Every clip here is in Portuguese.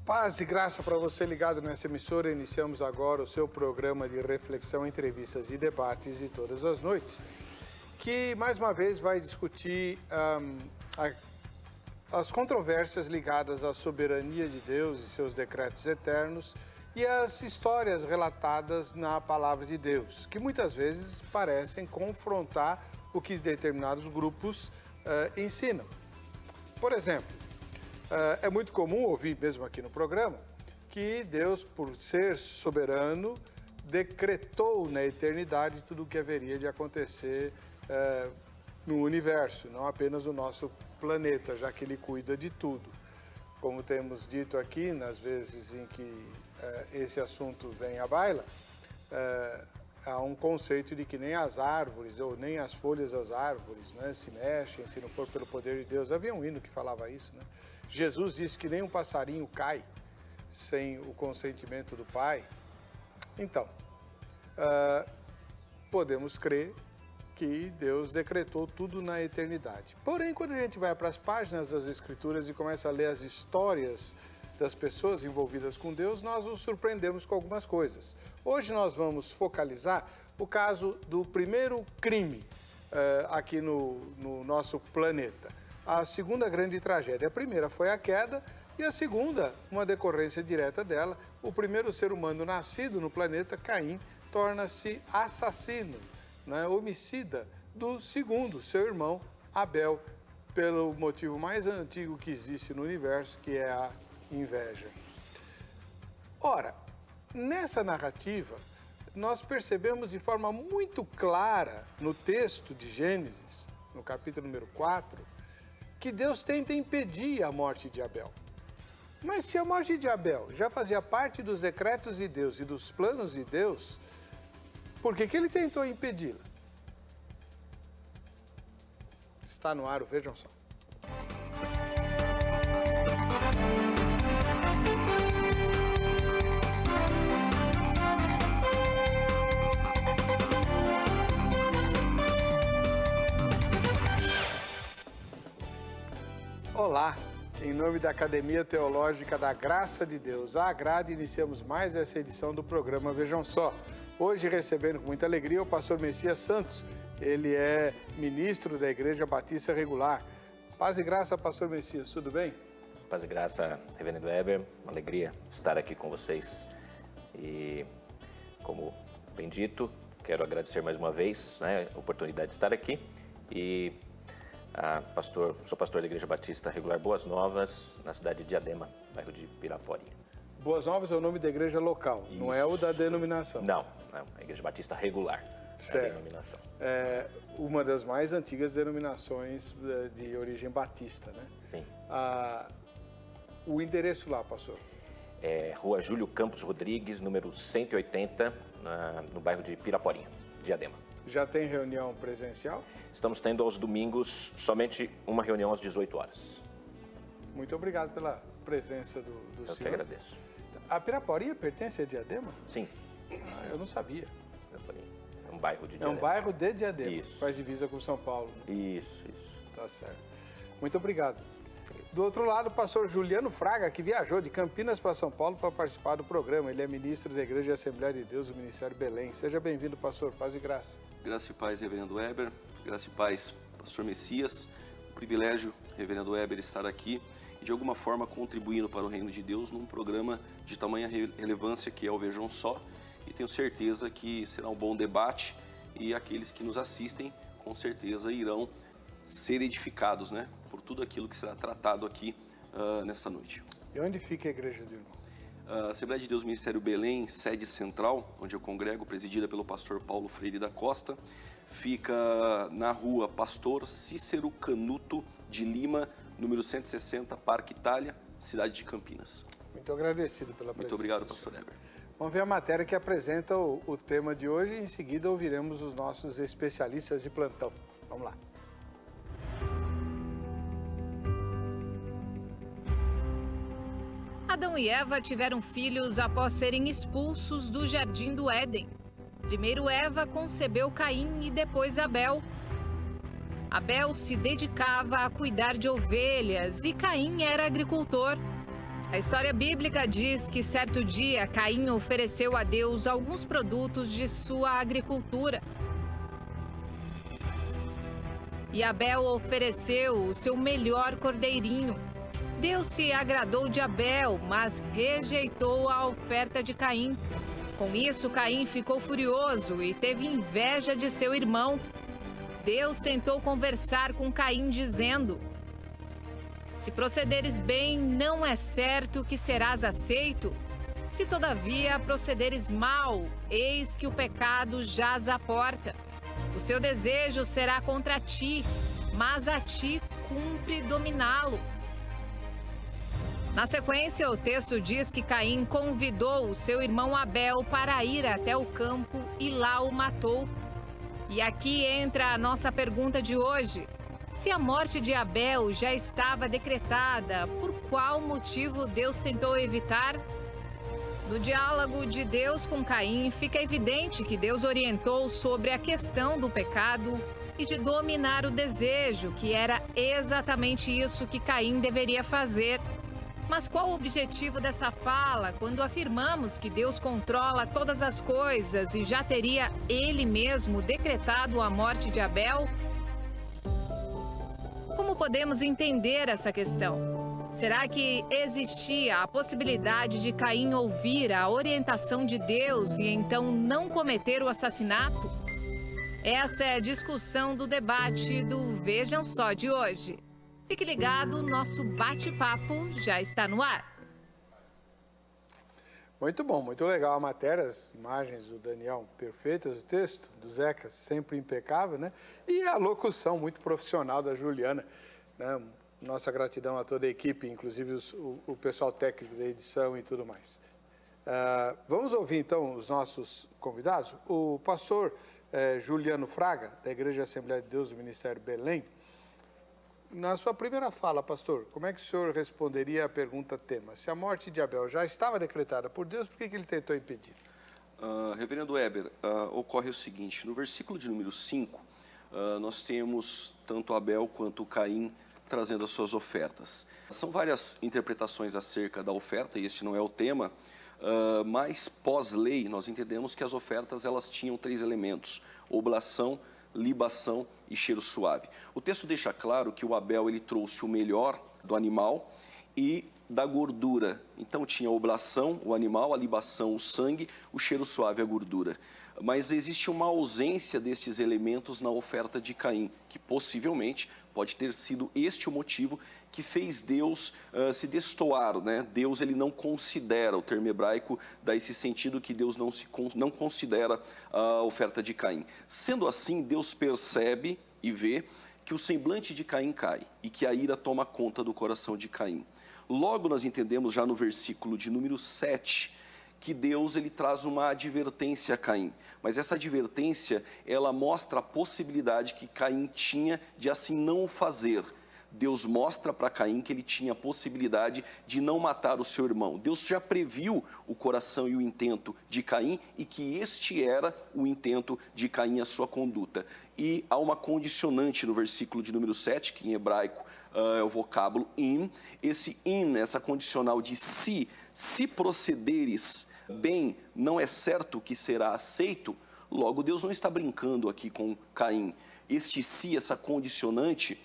Paz e graça para você ligado nessa emissora. Iniciamos agora o seu programa de reflexão, entrevistas e debates de todas as noites, que mais uma vez vai discutir as controvérsias ligadas à soberania de Deus e seus decretos eternos e as histórias relatadas na palavra de Deus, que muitas vezes parecem confrontar o que determinados grupos ensinam. Por exemplo, é muito comum ouvir, mesmo aqui no programa, que Deus, por ser soberano, decretou na eternidade tudo o que haveria de acontecer no universo, não apenas no nosso planeta, já que Ele cuida de tudo. Como temos dito aqui, nas vezes em que esse assunto vem à baila, há um conceito de que nem as árvores ou nem as folhas das árvores, né, se mexem se não for pelo poder de Deus. Havia um hino que falava isso, né? Jesus disse que nem um passarinho cai sem o consentimento do Pai. Então, podemos crer que Deus decretou tudo na eternidade. Porém, quando a gente vai para as páginas das Escrituras e começa a ler as histórias das pessoas envolvidas com Deus, nós nos surpreendemos com algumas coisas. Hoje nós vamos focalizar o caso do primeiro crime aqui no nosso planeta. A segunda grande tragédia. A primeira foi a queda e a segunda, uma decorrência direta dela. O primeiro ser humano nascido no planeta, Caim, torna-se assassino, né, homicida do segundo, seu irmão, Abel, pelo motivo mais antigo que existe no universo, que é a inveja. Ora, nessa narrativa, nós percebemos de forma muito clara no texto de Gênesis, no capítulo número 4, que Deus tenta impedir a morte de Abel. Mas se a morte de Abel já fazia parte dos decretos de Deus e dos planos de Deus, por que ele tentou impedi-la? Está no ar o Vejam Só. Olá, em nome da Academia Teológica da Graça de Deus, a Agrade, iniciamos mais essa edição do programa Vejam Só. Hoje recebendo com muita alegria o pastor Messias Santos, ele é ministro da Igreja Batista Regular. Paz e graça, pastor Messias, tudo bem? Paz e graça, reverendo Weber, uma alegria estar aqui com vocês. E, como bem dito, quero agradecer mais uma vez, né, a oportunidade de estar aqui. E sou pastor da Igreja Batista Regular Boas Novas, na cidade de Diadema, bairro de Pirapora. Boas Novas é o nome da igreja local, isso. Não é o da denominação? Não, a Igreja Batista Regular, é a denominação. É uma das mais antigas denominações de origem batista, né? Sim. O endereço lá, pastor? É Rua Júlio Campos Rodrigues, número 180, no bairro de Piraporinha, Diadema. Já tem reunião presencial? Estamos tendo aos domingos somente uma reunião às 18 horas. Muito obrigado pela presença do senhor. Eu que agradeço. A Piraporinha pertence a Diadema? Sim. Eu não sabia. É um bairro de Diadema. É um bairro de Diadema. Isso. Faz divisa com São Paulo. Isso. Tá certo. Muito obrigado. Do outro lado, o pastor Juliano Fraga, que viajou de Campinas para São Paulo para participar do programa. Ele é ministro da Igreja de Assembleia de Deus do Ministério Belém. Seja bem-vindo, pastor. Paz e graça. Graça e paz, reverendo Weber. Graça e paz, pastor Messias. Um privilégio, reverendo Weber, estar aqui e de alguma forma contribuindo para o reino de Deus num programa de tamanha relevância que é o Vejam Só. E tenho certeza que será um bom debate e aqueles que nos assistem, com certeza, irão ser edificados, né, por tudo aquilo que será tratado aqui nesta noite. E onde fica a Igreja do Irmão? A Assembleia de Deus Ministério Belém, sede central, onde eu congrego, presidida pelo pastor Paulo Freire da Costa, fica na rua Pastor Cícero Canuto de Lima, número 160, Parque Itália, cidade de Campinas. Muito agradecido pela presença. Muito obrigado, pastor Weber. Vamos ver a matéria que apresenta o tema de hoje e em seguida ouviremos os nossos especialistas de plantão. Vamos lá. Adão e Eva tiveram filhos após serem expulsos do Jardim do Éden. Primeiro Eva concebeu Caim e depois Abel. Abel se dedicava a cuidar de ovelhas e Caim era agricultor. A história bíblica diz que certo dia Caim ofereceu a Deus alguns produtos de sua agricultura. E Abel ofereceu o seu melhor cordeirinho. Deus se agradou de Abel, mas rejeitou a oferta de Caim. Com isso, Caim ficou furioso e teve inveja de seu irmão. Deus tentou conversar com Caim, dizendo: se procederes bem, não é certo que serás aceito. Se todavia procederes mal, eis que o pecado jaz à porta. O seu desejo será contra ti, mas a ti cumpre dominá-lo. Na sequência, o texto diz que Caim convidou o seu irmão Abel para ir até o campo e lá o matou. E aqui entra a nossa pergunta de hoje. Se a morte de Abel já estava decretada, por qual motivo Deus tentou evitar? No diálogo de Deus com Caim, fica evidente que Deus orientou sobre a questão do pecado e de dominar o desejo, que era exatamente isso que Caim deveria fazer. Mas qual o objetivo dessa fala quando afirmamos que Deus controla todas as coisas e já teria Ele mesmo decretado a morte de Abel? Como podemos entender essa questão? Será que existia a possibilidade de Caim ouvir a orientação de Deus e então não cometer o assassinato? Essa é a discussão do debate do Vejam Só de hoje. Fique ligado, nosso bate-papo já está no ar. Muito bom, muito legal a matéria, as imagens do Daniel perfeitas, o texto do Zeca sempre impecável, né? E a locução muito profissional da Juliana, né? Nossa gratidão a toda a equipe, inclusive o pessoal técnico da edição e tudo mais. Vamos ouvir então os nossos convidados. O pastor Juliano Fraga, da Igreja Assembleia de Deus do Ministério Belém. Na sua primeira fala, pastor, como é que o senhor responderia à pergunta tema? Se a morte de Abel já estava decretada por Deus, por que ele tentou impedir? Reverendo Weber, ocorre o seguinte, no versículo de número 5, nós temos tanto Abel quanto Caim trazendo as suas ofertas. São várias interpretações acerca da oferta, e esse não é o tema, mas pós-lei nós entendemos que as ofertas elas tinham 3 elementos, oblação, libação e cheiro suave. O texto deixa claro que o Abel ele trouxe o melhor do animal e da gordura. Então tinha a oblação, o animal, a libação, o sangue, o cheiro suave, a gordura. Mas existe uma ausência destes elementos na oferta de Caim, que possivelmente pode ter sido este o motivo que fez Deus se destoar, né? Deus ele não considera, o termo hebraico dá esse sentido que Deus não considera a oferta de Caim. Sendo assim, Deus percebe e vê que o semblante de Caim cai e que a ira toma conta do coração de Caim. Logo nós entendemos já no versículo de número 7, que Deus ele traz uma advertência a Caim, mas essa advertência ela mostra a possibilidade que Caim tinha de assim não o fazer. Deus mostra para Caim que ele tinha a possibilidade de não matar o seu irmão. Deus já previu o coração e o intento de Caim e que este era o intento de Caim, a sua conduta. E há uma condicionante no versículo de número 7, que em hebraico é o vocábulo in. Esse in, essa condicional de se procederes bem, não é certo que será aceito. Logo, Deus não está brincando aqui com Caim. Este se, essa condicionante,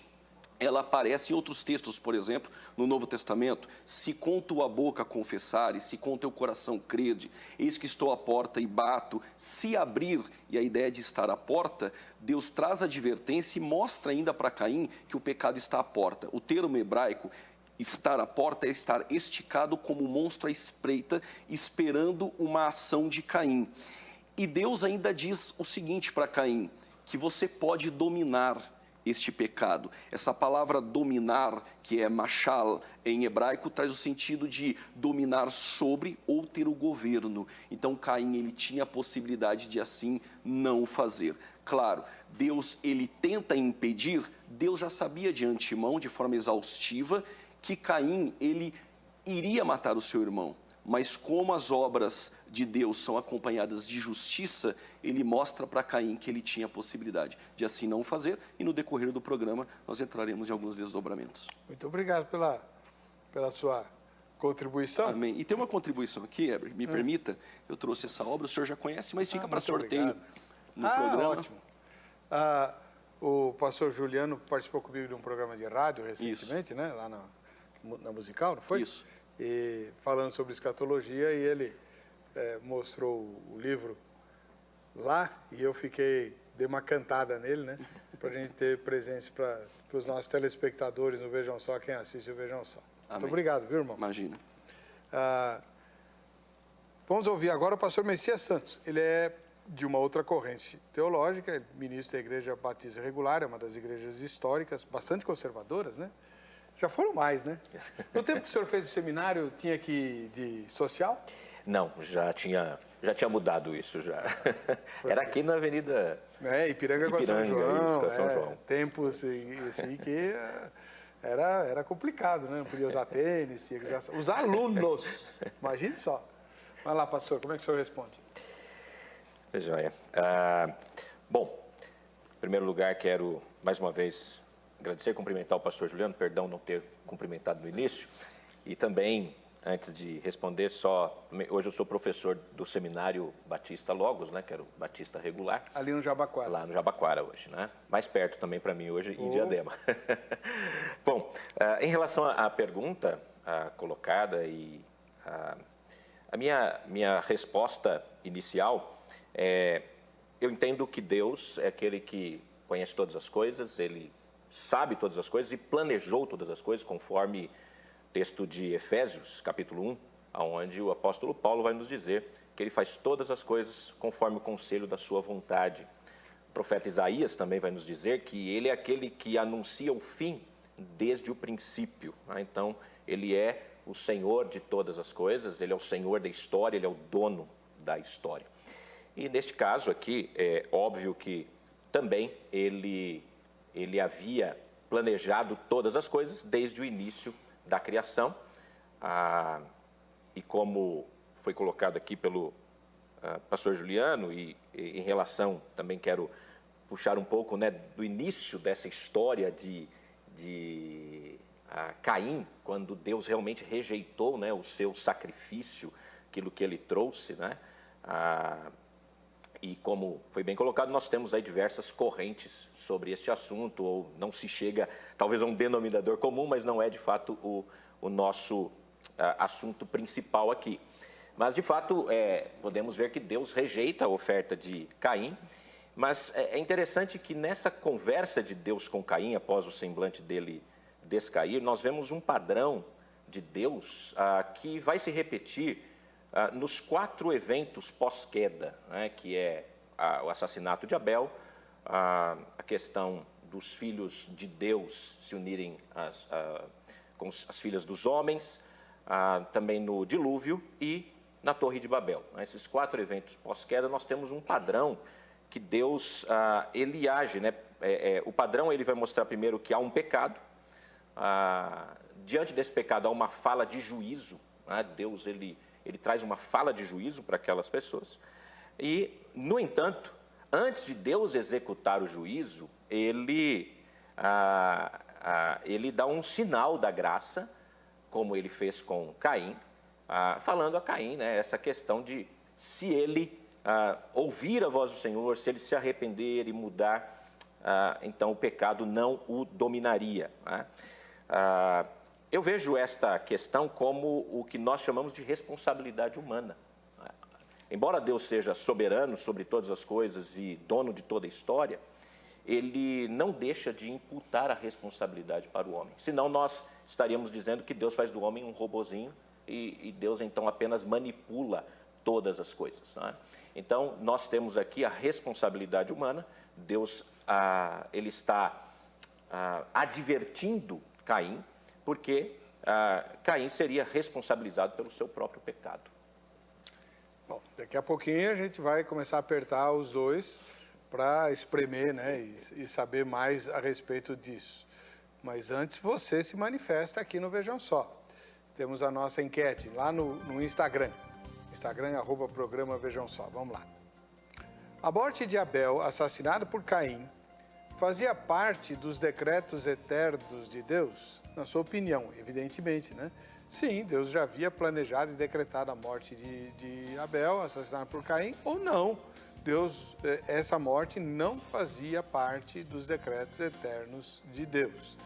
ela aparece em outros textos, por exemplo, no Novo Testamento. Se com tua boca confessares, se com teu coração crede, eis que estou à porta e bato, se abrir, e a ideia de estar à porta, Deus traz advertência e mostra ainda para Caim que o pecado está à porta. O termo hebraico estar à porta é estar esticado como um monstro à espreita, esperando uma ação de Caim. E Deus ainda diz o seguinte para Caim, que você pode dominar este pecado. Essa palavra dominar, que é machal em hebraico, traz o sentido de dominar sobre ou ter o governo. Então Caim ele tinha a possibilidade de assim não fazer. Claro, Deus ele tenta impedir, Deus já sabia de antemão, de forma exaustiva, que Caim ele iria matar o seu irmão. Mas como as obras de Deus são acompanhadas de justiça, ele mostra para Caim que ele tinha a possibilidade de assim não fazer, e no decorrer do programa nós entraremos em alguns desdobramentos. Muito obrigado pela sua contribuição. Amém. E tem uma contribuição aqui, Heber, me permita, eu trouxe essa obra, o senhor já conhece, mas fica para sorteio no programa. Ótimo. O pastor Juliano participou comigo de um programa de rádio recentemente, né? Lá na Musical, não foi? Isso. E falando sobre escatologia, e ele mostrou o livro lá, e eu dei uma cantada nele, né? Para a gente ter presença para os nossos telespectadores no Vejam Só, quem assiste o Vejam Só. Amém. Muito obrigado, viu, irmão? Imagina. Vamos ouvir agora o pastor Messias Santos. Ele é de uma outra corrente teológica, ministro da Igreja Batista Regular, é uma das igrejas históricas, bastante conservadoras, né? Já foram mais, né? No tempo que o senhor fez o seminário, tinha que ir de social? Não, já tinha mudado isso já. Era aqui na Avenida Ipiranga com São João. Isso, com São João. Tempos assim que era complicado, né? Não podia usar tênis, tinha que usar... Os alunos, imagine só. Vai lá, pastor, como é que o senhor responde? Joia. Bom, em primeiro lugar, quero mais uma vez agradecer e cumprimentar o pastor Juliano, perdão não ter cumprimentado no início, e também, antes de responder, hoje eu sou professor do Seminário Batista Logos, né, que era o Batista Regular. Ali no Jabaquara. Lá no Jabaquara hoje, né? Mais perto também para mim hoje, em Diadema. Bom, em relação à pergunta colocada e a minha resposta inicial eu entendo que Deus é aquele que conhece todas as coisas, Ele sabe todas as coisas e planejou todas as coisas, conforme o texto de Efésios, capítulo 1, onde o apóstolo Paulo vai nos dizer que Ele faz todas as coisas conforme o conselho da sua vontade. O profeta Isaías também vai nos dizer que Ele é aquele que anuncia o fim desde o princípio. Então, Ele é o Senhor de todas as coisas, Ele é o Senhor da história, Ele é o dono da história. E neste caso aqui, é óbvio que também ele havia planejado todas as coisas desde o início da criação. E como foi colocado aqui pelo pastor Juliano, e em relação, também quero puxar um pouco, né, do início dessa história de Caim, quando Deus realmente rejeitou, né, o seu sacrifício, aquilo que ele trouxe, né? E como foi bem colocado, nós temos aí diversas correntes sobre este assunto, ou não se chega talvez a um denominador comum, mas não é de fato o nosso assunto principal aqui. Mas de fato podemos ver que Deus rejeita a oferta de Caim, mas é interessante que nessa conversa de Deus com Caim, após o semblante dele descair, nós vemos um padrão de Deus que vai se repetir nos 4 eventos pós-queda, né, que é o assassinato de Abel, a questão dos filhos de Deus se unirem com as filhas dos homens, também no dilúvio e na Torre de Babel. Esses 4 eventos pós-queda, nós temos um padrão que Deus ele age, né? O padrão ele vai mostrar primeiro que há um pecado, diante desse pecado há uma fala de juízo, né? Deus ele traz uma fala de juízo para aquelas pessoas. E, no entanto, antes de Deus executar o juízo, ele dá um sinal da graça, como ele fez com Caim, falando a Caim, né, essa questão de se ele ouvir a voz do Senhor, se ele se arrepender e mudar, então o pecado não o dominaria, né? Eu vejo esta questão como o que nós chamamos de responsabilidade humana. Embora Deus seja soberano sobre todas as coisas e dono de toda a história, Ele não deixa de imputar a responsabilidade para o homem. Senão nós estaríamos dizendo que Deus faz do homem um robozinho e Deus então apenas manipula todas as coisas, né? Então nós temos aqui a responsabilidade humana. Deus ele está advertindo Caim, porque Caim seria responsabilizado pelo seu próprio pecado. Bom, daqui a pouquinho a gente vai começar a apertar os dois para espremer, né, e saber mais a respeito disso. Mas antes você se manifesta aqui no Vejam Só. Temos a nossa enquete lá no Instagram. Instagram, @programa Vejam Só. Vamos lá. A morte de Abel, assassinado por Caim, fazia parte dos decretos eternos de Deus? Na sua opinião, evidentemente, né? sim, Deus já havia planejado e decretado a morte de Abel, assassinado por Caim, ou não. Deus, essa morte não fazia parte dos decretos eternos de Deus.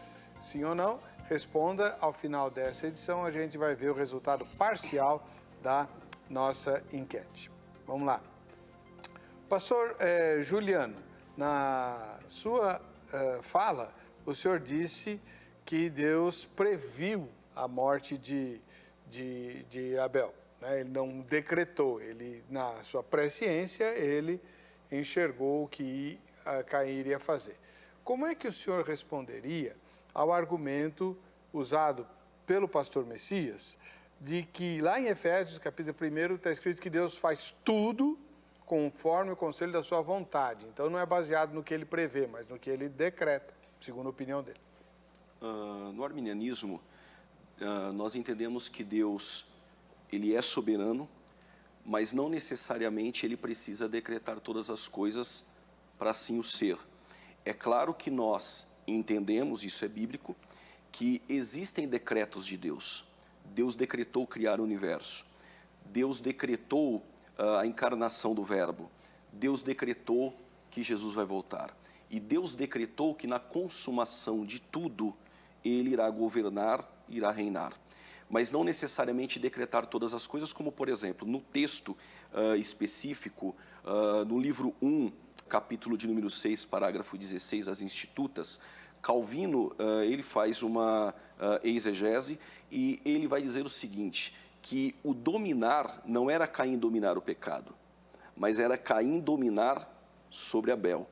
Sim ou não? Responda ao final dessa edição, a gente vai ver o resultado parcial da nossa enquete. Vamos lá. Pastor Juliano, na sua fala, o senhor disse que Deus previu a morte de Abel, né? Ele não decretou, ele, na sua presciência, ele enxergou o que Caim iria fazer. Como é que o senhor responderia ao argumento usado pelo pastor Messias, de que lá em Efésios, capítulo 1, está escrito que Deus faz tudo conforme o conselho da sua vontade. Então não é baseado no que ele prevê, mas no que ele decreta, segundo a opinião dele. No arminianismo, nós entendemos que Deus, ele é soberano, mas não necessariamente ele precisa decretar todas as coisas para assim o ser. É claro que nós entendemos, isso é bíblico, que existem decretos de Deus. Deus decretou criar o universo. Deus decretou a encarnação do Verbo. Deus decretou que Jesus vai voltar. E Deus decretou que na consumação de tudo, Ele irá governar, irá reinar. Mas não necessariamente decretar todas as coisas, como, por exemplo, no texto específico, no livro 1, capítulo de número 6, parágrafo 16, as Institutas, Calvino, ele faz uma exegese e ele vai dizer o seguinte, que o dominar não era Caim dominar o pecado, mas era Caim dominar sobre Abel.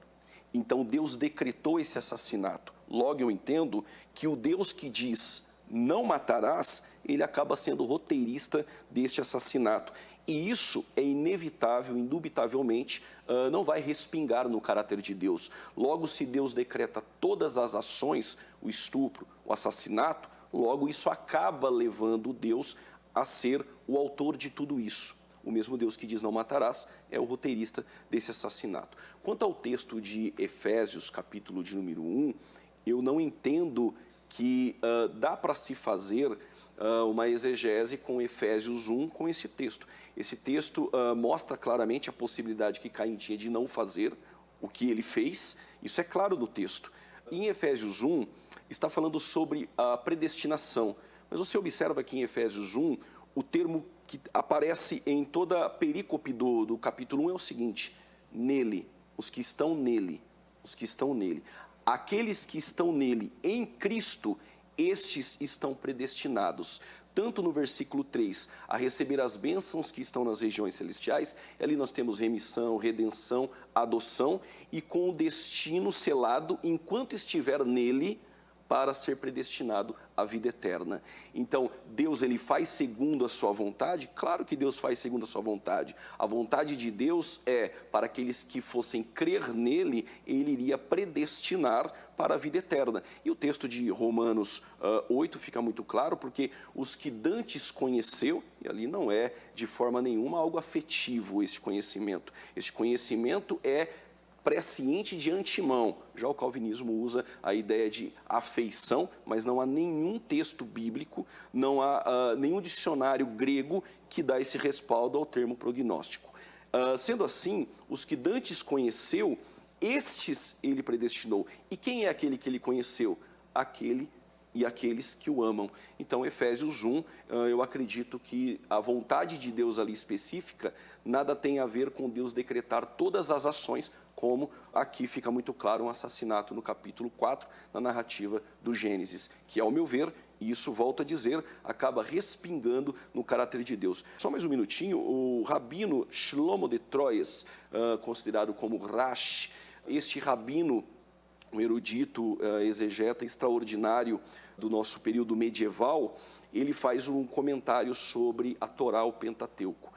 Então Deus decretou esse assassinato. Logo eu entendo que o Deus que diz não matarás, ele acaba sendo roteirista deste assassinato. E isso é inevitável, indubitavelmente, não vai respingar no caráter de Deus. Logo, se Deus decreta todas as ações, o estupro, o assassinato, logo isso acaba levando Deus a ser o autor de tudo isso. O mesmo Deus que diz não matarás é o roteirista desse assassinato. Quanto ao texto de Efésios, capítulo de número 1, eu não entendo que dá para se fazer uma exegese com Efésios 1 com esse texto. Esse texto mostra claramente a possibilidade que Caim tinha de não fazer o que ele fez, isso é claro no texto. Em Efésios 1, está falando sobre a predestinação, mas você observa que em Efésios 1, o termo que aparece em toda a perícope do capítulo 1 é o seguinte, nele, os que estão nele, os que estão nele. Aqueles que estão nele, em Cristo, estes estão predestinados, tanto no versículo 3, a receber as bênçãos que estão nas regiões celestiais, e ali nós temos remissão, redenção, adoção, e com o destino selado, enquanto estiver nele, para ser predestinado à vida eterna. Então, Deus, ele faz segundo a sua vontade? Claro que Deus faz segundo a sua vontade. A vontade de Deus é, para aqueles que fossem crer nele, ele iria predestinar para a vida eterna. E o texto de Romanos 8 fica muito claro, porque os que dantes conheceu, e ali não é de forma nenhuma algo afetivo esse conhecimento. Este conhecimento é presciente de antemão. Já o calvinismo usa a ideia de afeição, mas não há nenhum texto bíblico, não há nenhum dicionário grego que dá esse respaldo ao termo prognóstico. Sendo assim, os que dantes conheceu, estes ele predestinou. E quem é aquele que ele conheceu? Aquele e aqueles que o amam. Então, Efésios 1, eu acredito que a vontade de Deus ali específica nada tem a ver com Deus decretar todas as ações, como aqui fica muito claro um assassinato no capítulo 4, na narrativa do Gênesis, que, ao meu ver, e isso volto a dizer, acaba respingando no caráter de Deus. Só mais um minutinho, o rabino Shlomo de Troyes, considerado como Rashi, este rabino, um erudito exegeta extraordinário do nosso período medieval, ele faz um comentário sobre a Torá, o Pentateuco.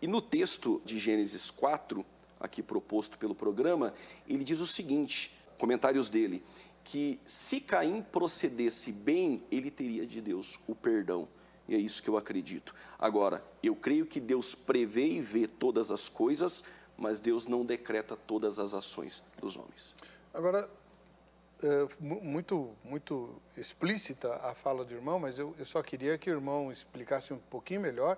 E no texto de Gênesis 4, aqui proposto pelo programa, ele diz o seguinte, comentários dele, que se Caim procedesse bem, ele teria de Deus o perdão. E é isso que eu acredito. Agora, eu creio que Deus prevê e vê todas as coisas, mas Deus não decreta todas as ações dos homens. Agora, muito explícita a fala do irmão, mas eu só queria que o irmão explicasse um pouquinho melhor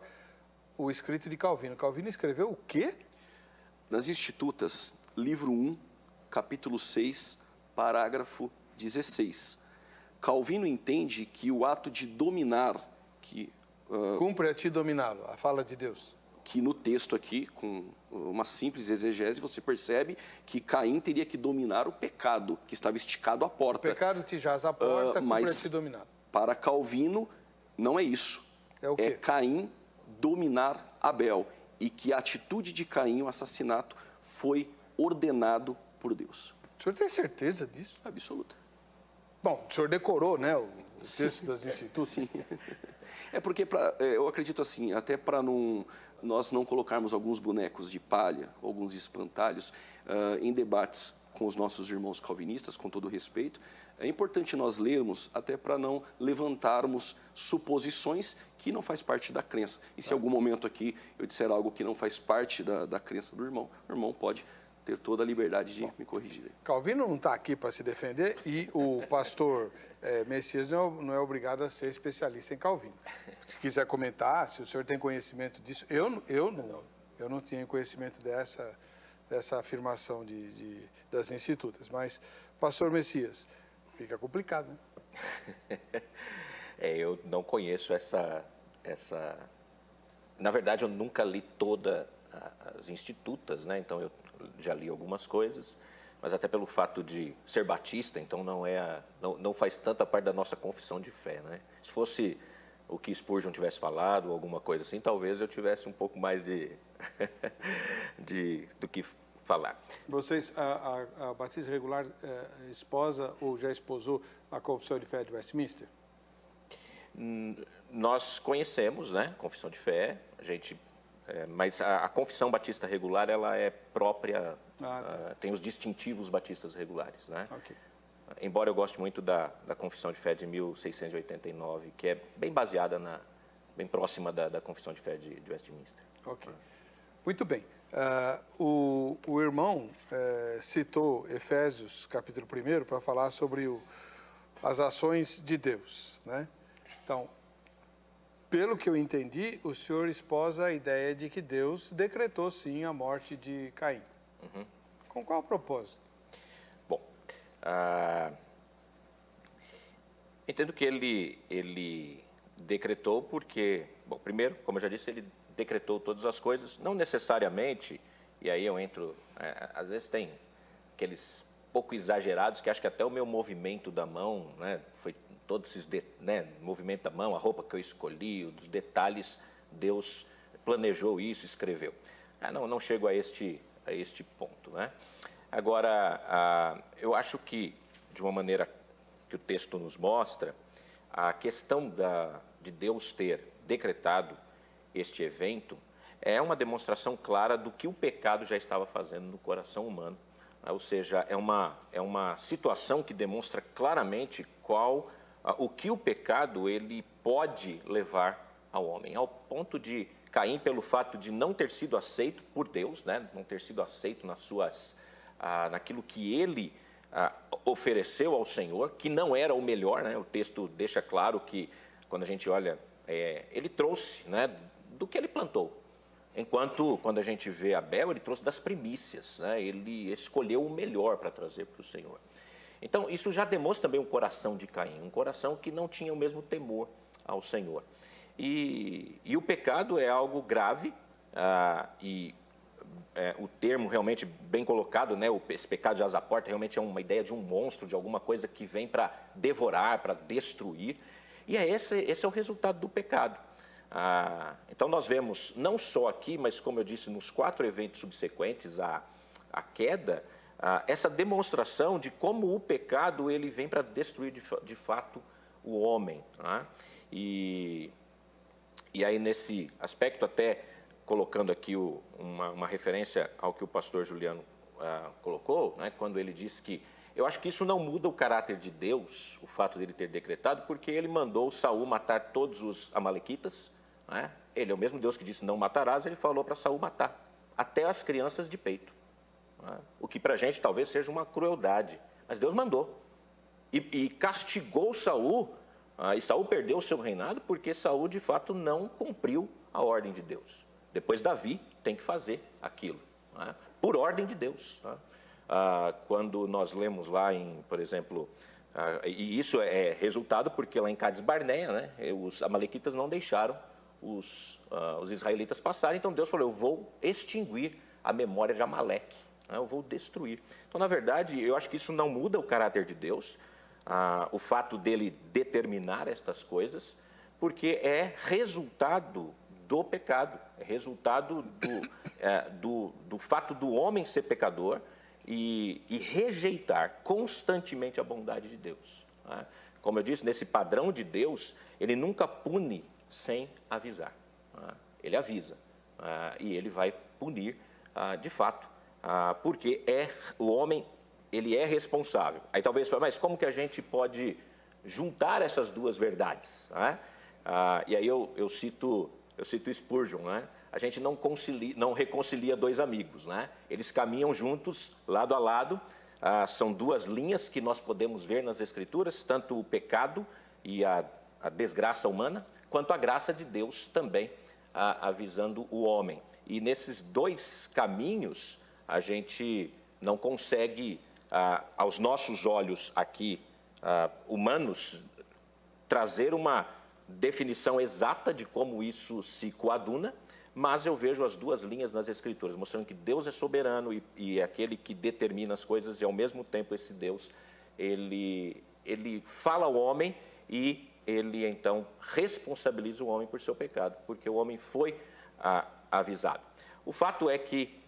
o escrito de Calvino. Calvino escreveu o quê? Nas Institutas, livro 1, capítulo 6, parágrafo 16. Calvino entende que o ato de dominar, Cumpre a ti dominá-lo, a fala de Deus. que no texto aqui, com uma simples exegese, você percebe que Caim teria que dominar o pecado, que estava esticado à O porta. pecado te jaz à porta, cumpre a mas ti dominá-lo. para Calvino, não é isso. É o quê? Caim dominar Abel. E que a atitude de Caim, o assassinato, foi ordenado por Deus. O senhor tem certeza disso? Absoluta. Bom, o senhor decorou, né, o texto das institutas? Sim. É porque, eu acredito assim, até para nós não colocarmos alguns bonecos de palha, alguns espantalhos, em debates com os nossos irmãos calvinistas, com todo respeito, é importante nós lermos até para não levantarmos suposições que não faz parte da crença. E se em algum momento aqui eu disser algo que não faz parte da crença do irmão, o irmão pode ter toda a liberdade de me corrigir. Calvino não está aqui para se defender e o pastor Messias não é obrigado a ser especialista em Calvino. Se quiser comentar, se o senhor tem conhecimento disso, eu não tinha conhecimento dessa afirmação das institutas, mas, pastor Messias, fica complicado, né? Eu não conheço essa... Na verdade, eu nunca li todas as institutas, né? Então, eu já li algumas coisas, mas até pelo fato de ser batista, então não faz tanta parte da nossa confissão de fé, né? Se fosse o que Spurgeon tivesse falado, ou alguma coisa assim, talvez eu tivesse um pouco mais do que falar. Vocês, a Batista Regular esposa ou já esposou a Confissão de Fé de Westminster? Nós conhecemos, né, Confissão de Fé, mas a Confissão Batista Regular, ela é própria, tem os distintivos batistas regulares, né? Okay. Embora eu goste muito da Confissão de Fé de 1689, que é bem baseada bem próxima da Confissão de Fé de Westminster. Ok. Muito bem. O irmão citou Efésios, capítulo 1, para falar sobre as ações de Deus, né? Então, pelo que eu entendi, o senhor esposa a ideia de que Deus decretou, sim, a morte de Caim. Uhum. Com qual propósito? Bom, entendo que ele decretou porque, bom, primeiro, como eu já disse, ele decretou todas as coisas, não necessariamente, e aí eu entro, às vezes tem aqueles pouco exagerados que acho que até o meu movimento da mão, né, foi todos esses movimento da mão, a roupa que eu escolhi, os detalhes, Deus planejou isso, escreveu. Não chego a este ponto, né? Agora, eu acho que, de uma maneira que o texto nos mostra, a questão de Deus ter decretado este evento é uma demonstração clara do que o pecado já estava fazendo no coração humano. Ou seja, é uma situação que demonstra claramente o que o pecado ele pode levar ao homem, ao ponto de Caim, pelo fato de não ter sido aceito por Deus, né? Não ter sido aceito naquilo que ele ofereceu ao Senhor, que não era o melhor, né? O texto deixa claro que, quando a gente olha, ele trouxe, né, do que ele plantou. Enquanto, quando a gente vê Abel, ele trouxe das primícias, né? Ele escolheu o melhor para trazer para o Senhor. Então, isso já demonstra também o coração de Caim, um coração que não tinha o mesmo temor ao Senhor. E o pecado é algo grave, o termo realmente bem colocado, né? Esse pecado de asa à porta realmente é uma ideia de um monstro, de alguma coisa que vem para devorar, para destruir. E esse é o resultado do pecado. Então, nós vemos, não só aqui, mas como eu disse, nos 4 eventos subsequentes à queda, essa demonstração de como o pecado ele vem para destruir de fato o homem. Né? E aí, nesse aspecto, até colocando aqui uma referência ao que o pastor Juliano colocou, né? Quando ele disse que eu acho que isso não muda o caráter de Deus, o fato dele ter decretado, porque ele mandou Saul matar todos os amalequitas. Né? Ele é o mesmo Deus que disse não matarás, ele falou para Saul matar até as crianças de peito. Né? O que para a gente talvez seja uma crueldade, mas Deus mandou. e castigou Saul, e Saul perdeu o seu reinado porque Saul, de fato, não cumpriu a ordem de Deus. Depois Davi tem que fazer aquilo, né? Por ordem de Deus. Né? Quando nós lemos lá por exemplo, e isso é resultado porque lá em Cades Barneia, né, os amalequitas não deixaram os israelitas passarem, então Deus falou, eu vou extinguir a memória de Amaleque, né, eu vou destruir. Então, na verdade, eu acho que isso não muda o caráter de Deus, o fato dele determinar estas coisas, porque é resultado do pecado, é resultado do fato do homem ser pecador e rejeitar constantemente a bondade de Deus. Né? Como eu disse, nesse padrão de Deus, ele nunca pune sem avisar. Né? Ele avisa e ele vai punir de fato, porque o homem ele é responsável. Aí talvez fale, mas como que a gente pode juntar essas duas verdades? Né? E aí eu cito Spurgeon, né? A gente não reconcilia dois amigos, né? Eles caminham juntos, lado a lado, são duas linhas que nós podemos ver nas Escrituras, tanto o pecado e a desgraça humana, quanto a graça de Deus também, avisando o homem. E nesses dois caminhos, a gente não consegue, aos nossos olhos aqui, humanos, trazer uma definição exata de como isso se coaduna, mas eu vejo as duas linhas nas Escrituras, mostrando que Deus é soberano e é aquele que determina as coisas, e ao mesmo tempo esse Deus, ele fala ao homem e ele então responsabiliza o homem por seu pecado, porque o homem foi avisado. O fato é que,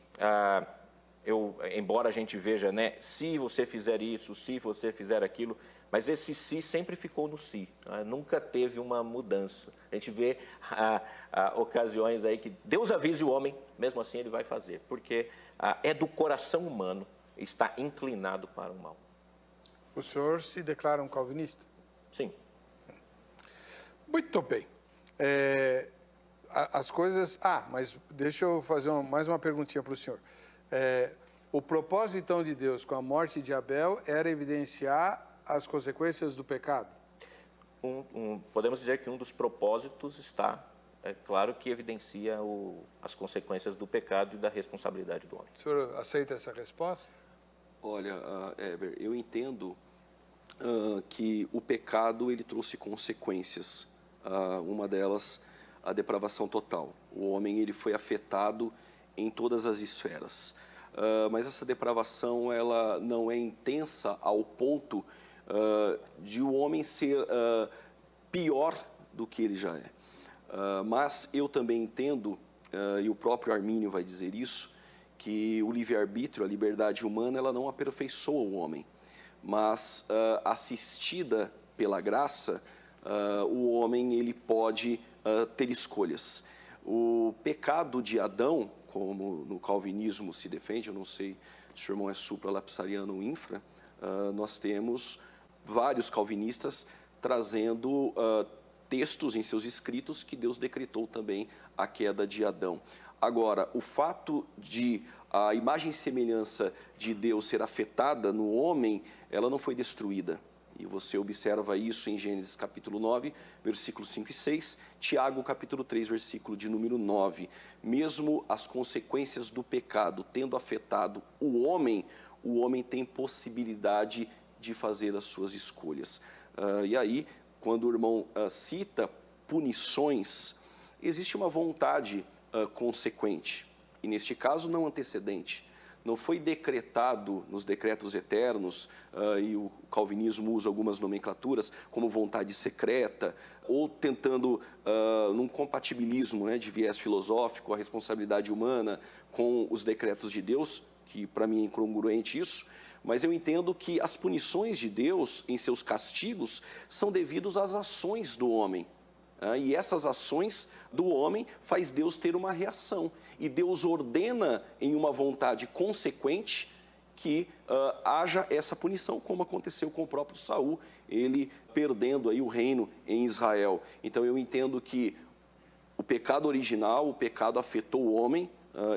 embora a gente veja, né, se você fizer isso, se você fizer aquilo, mas esse se sempre ficou no si, nunca teve uma mudança. A gente vê ocasiões aí que Deus avise o homem, mesmo assim ele vai fazer, porque é do coração humano, está inclinado para o mal. O senhor se declara um calvinista? Sim. Muito bem. As coisas... mas deixa eu fazer mais uma perguntinha para o senhor. O propósito, então, de Deus com a morte de Abel era evidenciar as consequências do pecado? Podemos dizer que um dos propósitos está, claro que evidencia as consequências do pecado e da responsabilidade do homem. O senhor aceita essa resposta? Olha, Heber, eu entendo que o pecado ele trouxe consequências. Uma delas, a depravação total. O homem ele foi afetado em todas as esferas. Mas essa depravação ela não é intensa ao ponto de o homem ser pior do que ele já é. Mas eu também entendo, e o próprio Armínio vai dizer isso, que o livre-arbítrio, a liberdade humana, ela não aperfeiçoa o homem. Mas assistida pela graça, o homem ele pode ter escolhas. O pecado de Adão, como no calvinismo se defende, eu não sei se o irmão é supra-lapsariano ou infra, nós temos vários calvinistas trazendo textos em seus escritos que Deus decretou também a queda de Adão. Agora, o fato de a imagem e semelhança de Deus ser afetada no homem, ela não foi destruída. E você observa isso em Gênesis capítulo 9, versículos 5 e 6, Tiago capítulo 3, versículo de número 9. Mesmo as consequências do pecado tendo afetado o homem tem possibilidade de fazer as suas escolhas. E aí, quando o irmão cita punições, existe uma vontade consequente, e neste caso não antecedente. Não foi decretado nos decretos eternos, e o calvinismo usa algumas nomenclaturas, como vontade secreta, ou tentando, num compatibilismo, né, de viés filosófico, a responsabilidade humana com os decretos de Deus, que para mim é incongruente isso, mas eu entendo que as punições de Deus em seus castigos são devidos às ações do homem. E essas ações do homem faz Deus ter uma reação. E Deus ordena em uma vontade consequente que haja essa punição, como aconteceu com o próprio Saul, ele perdendo aí o reino em Israel. Então eu entendo que o pecado original, o pecado afetou o homem,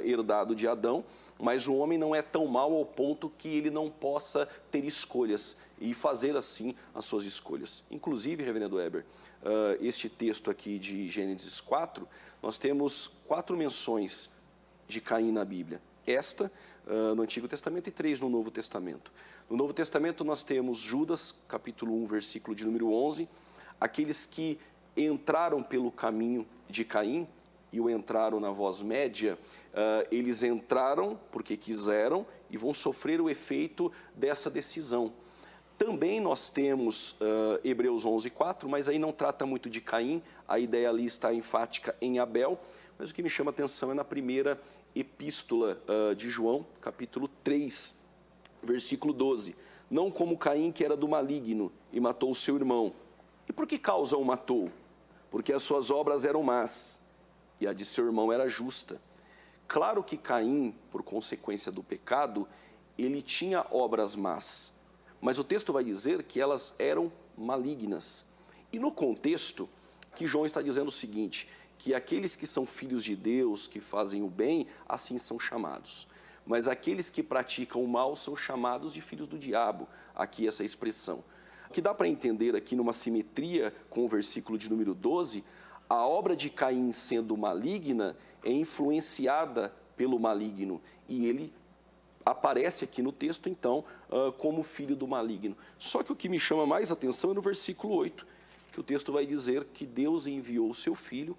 herdado de Adão, mas o homem não é tão mau ao ponto que ele não possa ter escolhas e fazer assim as suas escolhas. Inclusive, reverendo Weber, este texto aqui de Gênesis 4, nós temos 4 menções de Caim na Bíblia. Esta no Antigo Testamento e 3 no Novo Testamento. No Novo Testamento nós temos Judas, capítulo 1, versículo de número 11, aqueles que entraram pelo caminho de Caim e o entraram na voz média, eles entraram porque quiseram e vão sofrer o efeito dessa decisão. Também nós temos Hebreus 11:4, mas aí não trata muito de Caim, a ideia ali está enfática em Abel, mas o que me chama a atenção é na primeira epístola de João, capítulo 3, versículo 12. Não como Caim, que era do maligno e matou o seu irmão. E por que causa o matou? Porque as suas obras eram más e a de seu irmão era justa. Claro que Caim, por consequência do pecado, ele tinha obras más, mas o texto vai dizer que elas eram malignas. E no contexto, que João está dizendo o seguinte, que aqueles que são filhos de Deus, que fazem o bem, assim são chamados. Mas aqueles que praticam o mal são chamados de filhos do diabo, aqui essa expressão. O que dá para entender aqui numa simetria com o versículo de número 12, a obra de Caim sendo maligna é influenciada pelo maligno e ele aparece aqui no texto, então, como filho do maligno. Só que o que me chama mais atenção é no versículo 8, que o texto vai dizer que Deus enviou o seu filho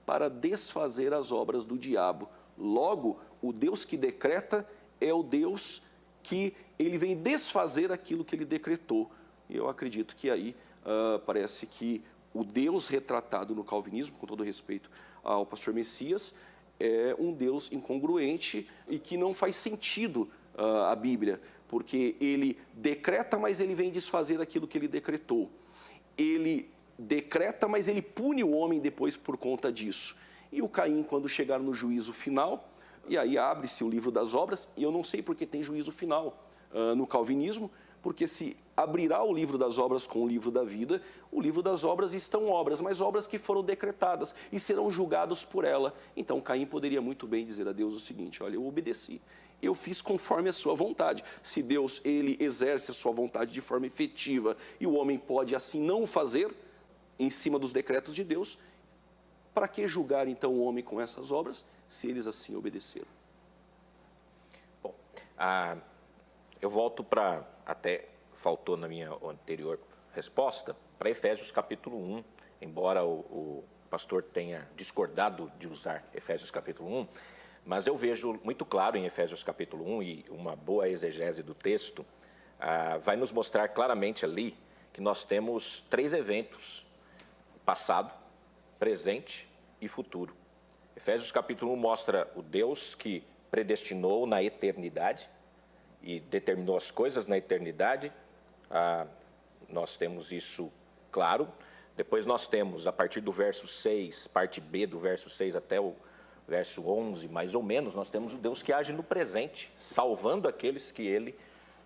para desfazer as obras do diabo. Logo, o Deus que decreta é o Deus que ele vem desfazer aquilo que ele decretou. E eu acredito que aí parece que o Deus retratado no calvinismo, com todo respeito ao pastor Messias, é um Deus incongruente e que não faz sentido a Bíblia, porque ele decreta, mas ele vem desfazer aquilo que ele decretou. Ele decreta, mas ele pune o homem depois por conta disso. E o Caim, quando chegar no juízo final, e aí abre-se o livro das obras, e eu não sei porque tem juízo final no calvinismo, porque se abrirá o livro das obras com o livro da vida, o livro das obras estão obras, mas obras que foram decretadas e serão julgados por ela. Então Caim poderia muito bem dizer a Deus o seguinte, olha, eu obedeci, eu fiz conforme a sua vontade. Se Deus, ele exerce a sua vontade de forma efetiva e o homem pode assim não fazer, em cima dos decretos de Deus, para que julgar então o homem com essas obras, se eles assim obedeceram? Bom, eu volto para, até faltou na minha anterior resposta, para Efésios capítulo 1, embora o pastor tenha discordado de usar Efésios capítulo 1, mas eu vejo muito claro em Efésios capítulo 1, e uma boa exegese do texto, vai nos mostrar claramente ali que nós temos 3 eventos, passado, presente e futuro. Efésios capítulo 1 mostra o Deus que predestinou na eternidade e determinou as coisas na eternidade. Nós temos isso claro. Depois nós temos, a partir do verso 6, parte B do verso 6 até o verso 11, mais ou menos, nós temos o Deus que age no presente, salvando aqueles que ele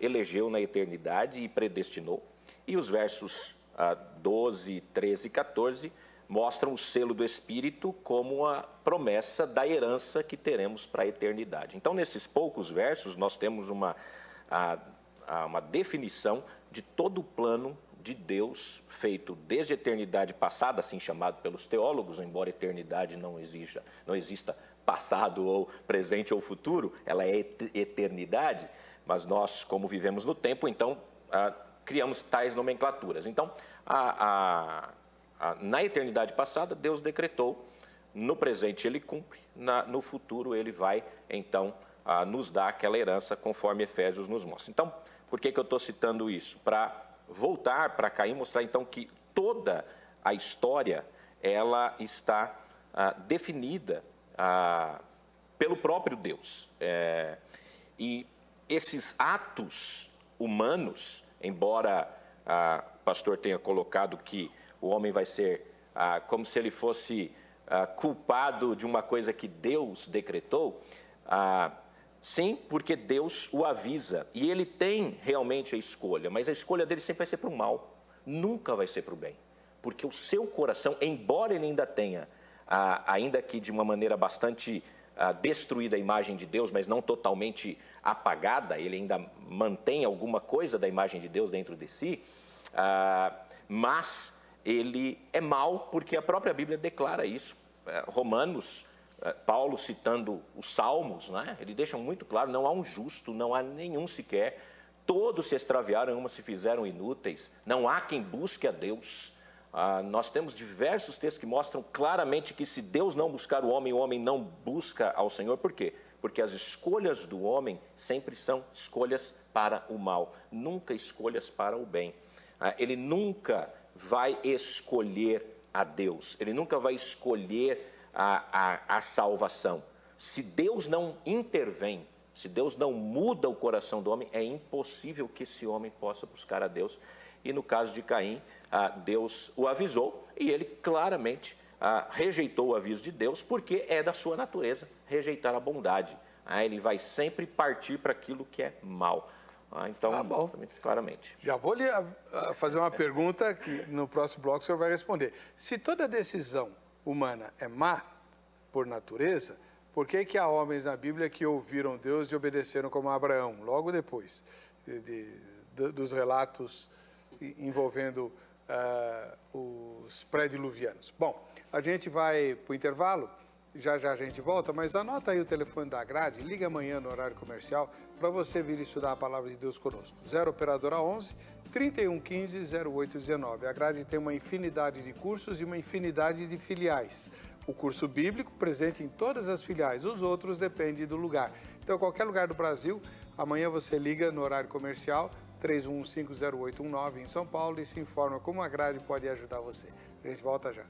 elegeu na eternidade e predestinou. E os versos 12, 13 e 14 mostram o selo do Espírito como a promessa da herança que teremos para a eternidade. Então, nesses poucos versos, nós temos uma definição de todo o plano de Deus feito desde a eternidade passada, assim chamado pelos teólogos, embora a eternidade não exista passado ou presente ou futuro, ela é eternidade, mas nós, como vivemos no tempo, então criamos tais nomenclaturas. Então, na eternidade passada, Deus decretou, no presente ele cumpre, no futuro ele vai, então, nos dar aquela herança, conforme Efésios nos mostra. Então, por que eu estou citando isso? Para voltar para Caim, mostrar, então, que toda a história, ela está definida pelo próprio Deus. E esses atos humanos, embora o pastor tenha colocado que o homem vai ser como se ele fosse culpado de uma coisa que Deus decretou, sim, porque Deus o avisa e ele tem realmente a escolha, mas a escolha dele sempre vai ser para o mal, nunca vai ser para o bem, porque o seu coração, embora ele ainda tenha, ainda que de uma maneira bastante destruída a imagem de Deus, mas não totalmente apagada, ele ainda mantém alguma coisa da imagem de Deus dentro de si, mas ele é mau porque a própria Bíblia declara isso. Romanos, Paulo citando os Salmos, né? Ele deixa muito claro, não há um justo, não há nenhum sequer, todos se extraviaram, umas se fizeram inúteis, não há quem busque a Deus. Nós temos diversos textos que mostram claramente que se Deus não buscar o homem não busca ao Senhor. Por quê? Porque as escolhas do homem sempre são escolhas para o mal, nunca escolhas para o bem. Ele nunca vai escolher a Deus, ele nunca vai escolher a salvação. Se Deus não intervém, se Deus não muda o coração do homem, é impossível que esse homem possa buscar a Deus. E no caso de Caim, Deus o avisou e ele claramente rejeitou o aviso de Deus, porque é da sua natureza rejeitar a bondade. Ele vai sempre partir para aquilo que é mal. Então, bom. Claramente. Já vou lhe fazer uma pergunta que no próximo bloco o senhor vai responder. Se toda decisão humana é má por natureza, por que há homens na Bíblia que ouviram Deus e obedeceram como Abraão, logo depois dos relatos envolvendo os pré-diluvianos? Bom, a gente vai para o intervalo, já a gente volta, mas anota aí o telefone da grade, liga amanhã no horário comercial para você vir estudar a Palavra de Deus conosco. 0 Operadora 11 3115 0819. A grade tem uma infinidade de cursos e uma infinidade de filiais. O curso bíblico presente em todas as filiais, os outros dependem do lugar. Então, qualquer lugar do Brasil, amanhã você liga no horário comercial 31150819 em São Paulo e se informa como a grade pode ajudar você. A gente volta já.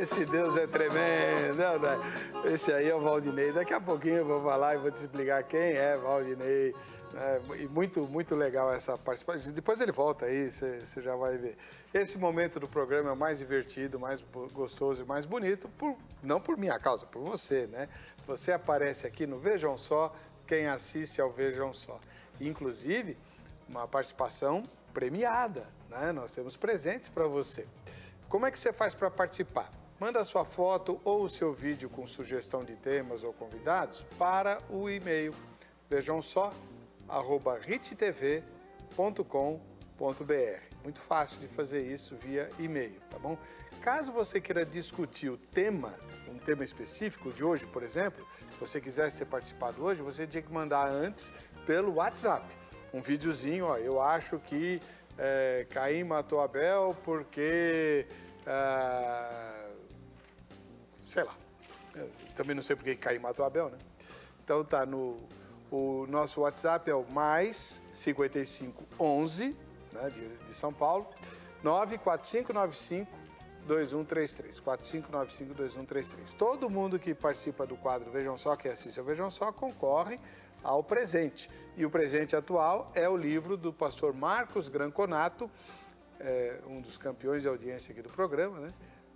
Esse Deus é tremendo, né? Esse aí é o Valdinei. Daqui a pouquinho eu vou falar e vou te explicar quem é Valdinei. E muito legal essa participação. Depois ele volta aí, você já vai ver. Esse momento do programa é o mais divertido, mais gostoso e mais bonito, não por minha causa, por você, né? Você aparece aqui no Vejam Só, quem assiste ao Vejam Só. Inclusive, uma participação premiada, né? Nós temos presentes para você. Como é que você faz para participar? Manda a sua foto ou o seu vídeo com sugestão de temas ou convidados para o e-mail vejamsó@rittv.com.br. Muito fácil de fazer isso via e-mail, tá bom? Caso você queira discutir o tema, um tema específico de hoje, por exemplo, se você quisesse ter participado hoje, você tinha que mandar antes pelo WhatsApp. Um videozinho, ó, eu acho que Caim matou Abel porque... sei lá, eu também não sei porque Caim matou Abel, né? Então tá o nosso WhatsApp é o mais 5511, né, de São Paulo, 94595-2133, 4595-2133. Todo mundo que participa do quadro Vejam Só, que assiste ao Vejam Só, concorre ao presente. E o presente atual é o livro do pastor Marcos Granconato, um dos campeões de audiência aqui do programa, né?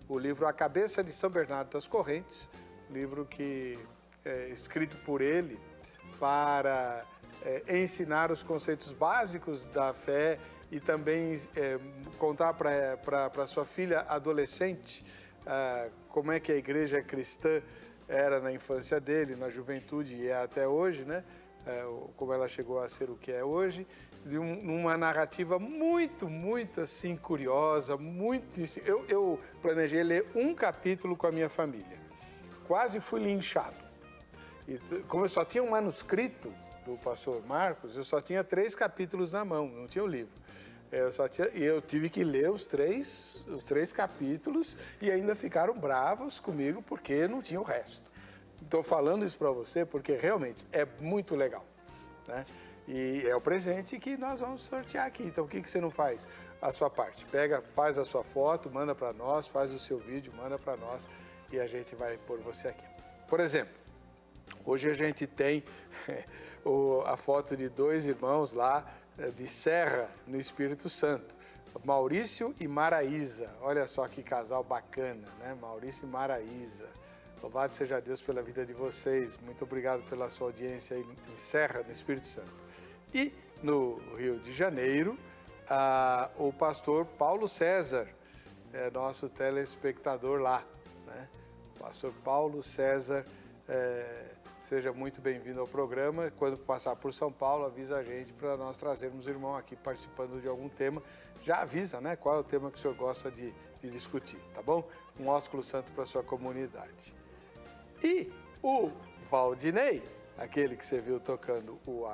O livro A Cabeça de São Bernardo das Correntes, livro que é escrito por ele para ensinar os conceitos básicos da fé e também contar para sua filha adolescente como é que a igreja cristã era na infância dele, na juventude e é até hoje, né? Como ela chegou a ser o que é hoje, de uma narrativa muito assim curiosa, eu planejei ler um capítulo com a minha família, quase fui linchado, e como eu só tinha um manuscrito do pastor Marcos, eu só tinha 3 capítulos na mão, não tinha o livro, eu tive que ler os três capítulos e ainda ficaram bravos comigo porque não tinha o resto. Estou falando isso para você porque realmente é muito legal, né? E é o presente que nós vamos sortear aqui. Então, o que você não faz? A sua parte. Pega, faz a sua foto, manda para nós, faz o seu vídeo, manda para nós e a gente vai pôr você aqui. Por exemplo, hoje a gente tem a foto de dois irmãos lá de Serra, no Espírito Santo. Maurício e Maraísa. Olha só que casal bacana, né? Maurício e Maraísa. Louvado seja Deus pela vida de vocês. Muito obrigado pela sua audiência aí em Serra, no Espírito Santo. E no Rio de Janeiro, o pastor Paulo César, nosso telespectador lá, né? Pastor Paulo César, seja muito bem-vindo ao programa. Quando passar por São Paulo, avisa a gente para nós trazermos o irmão aqui participando de algum tema. Já avisa, né? Qual é o tema que o senhor gosta de discutir, tá bom? Um ósculo santo para a sua comunidade. E o Valdinei, aquele que você viu tocando o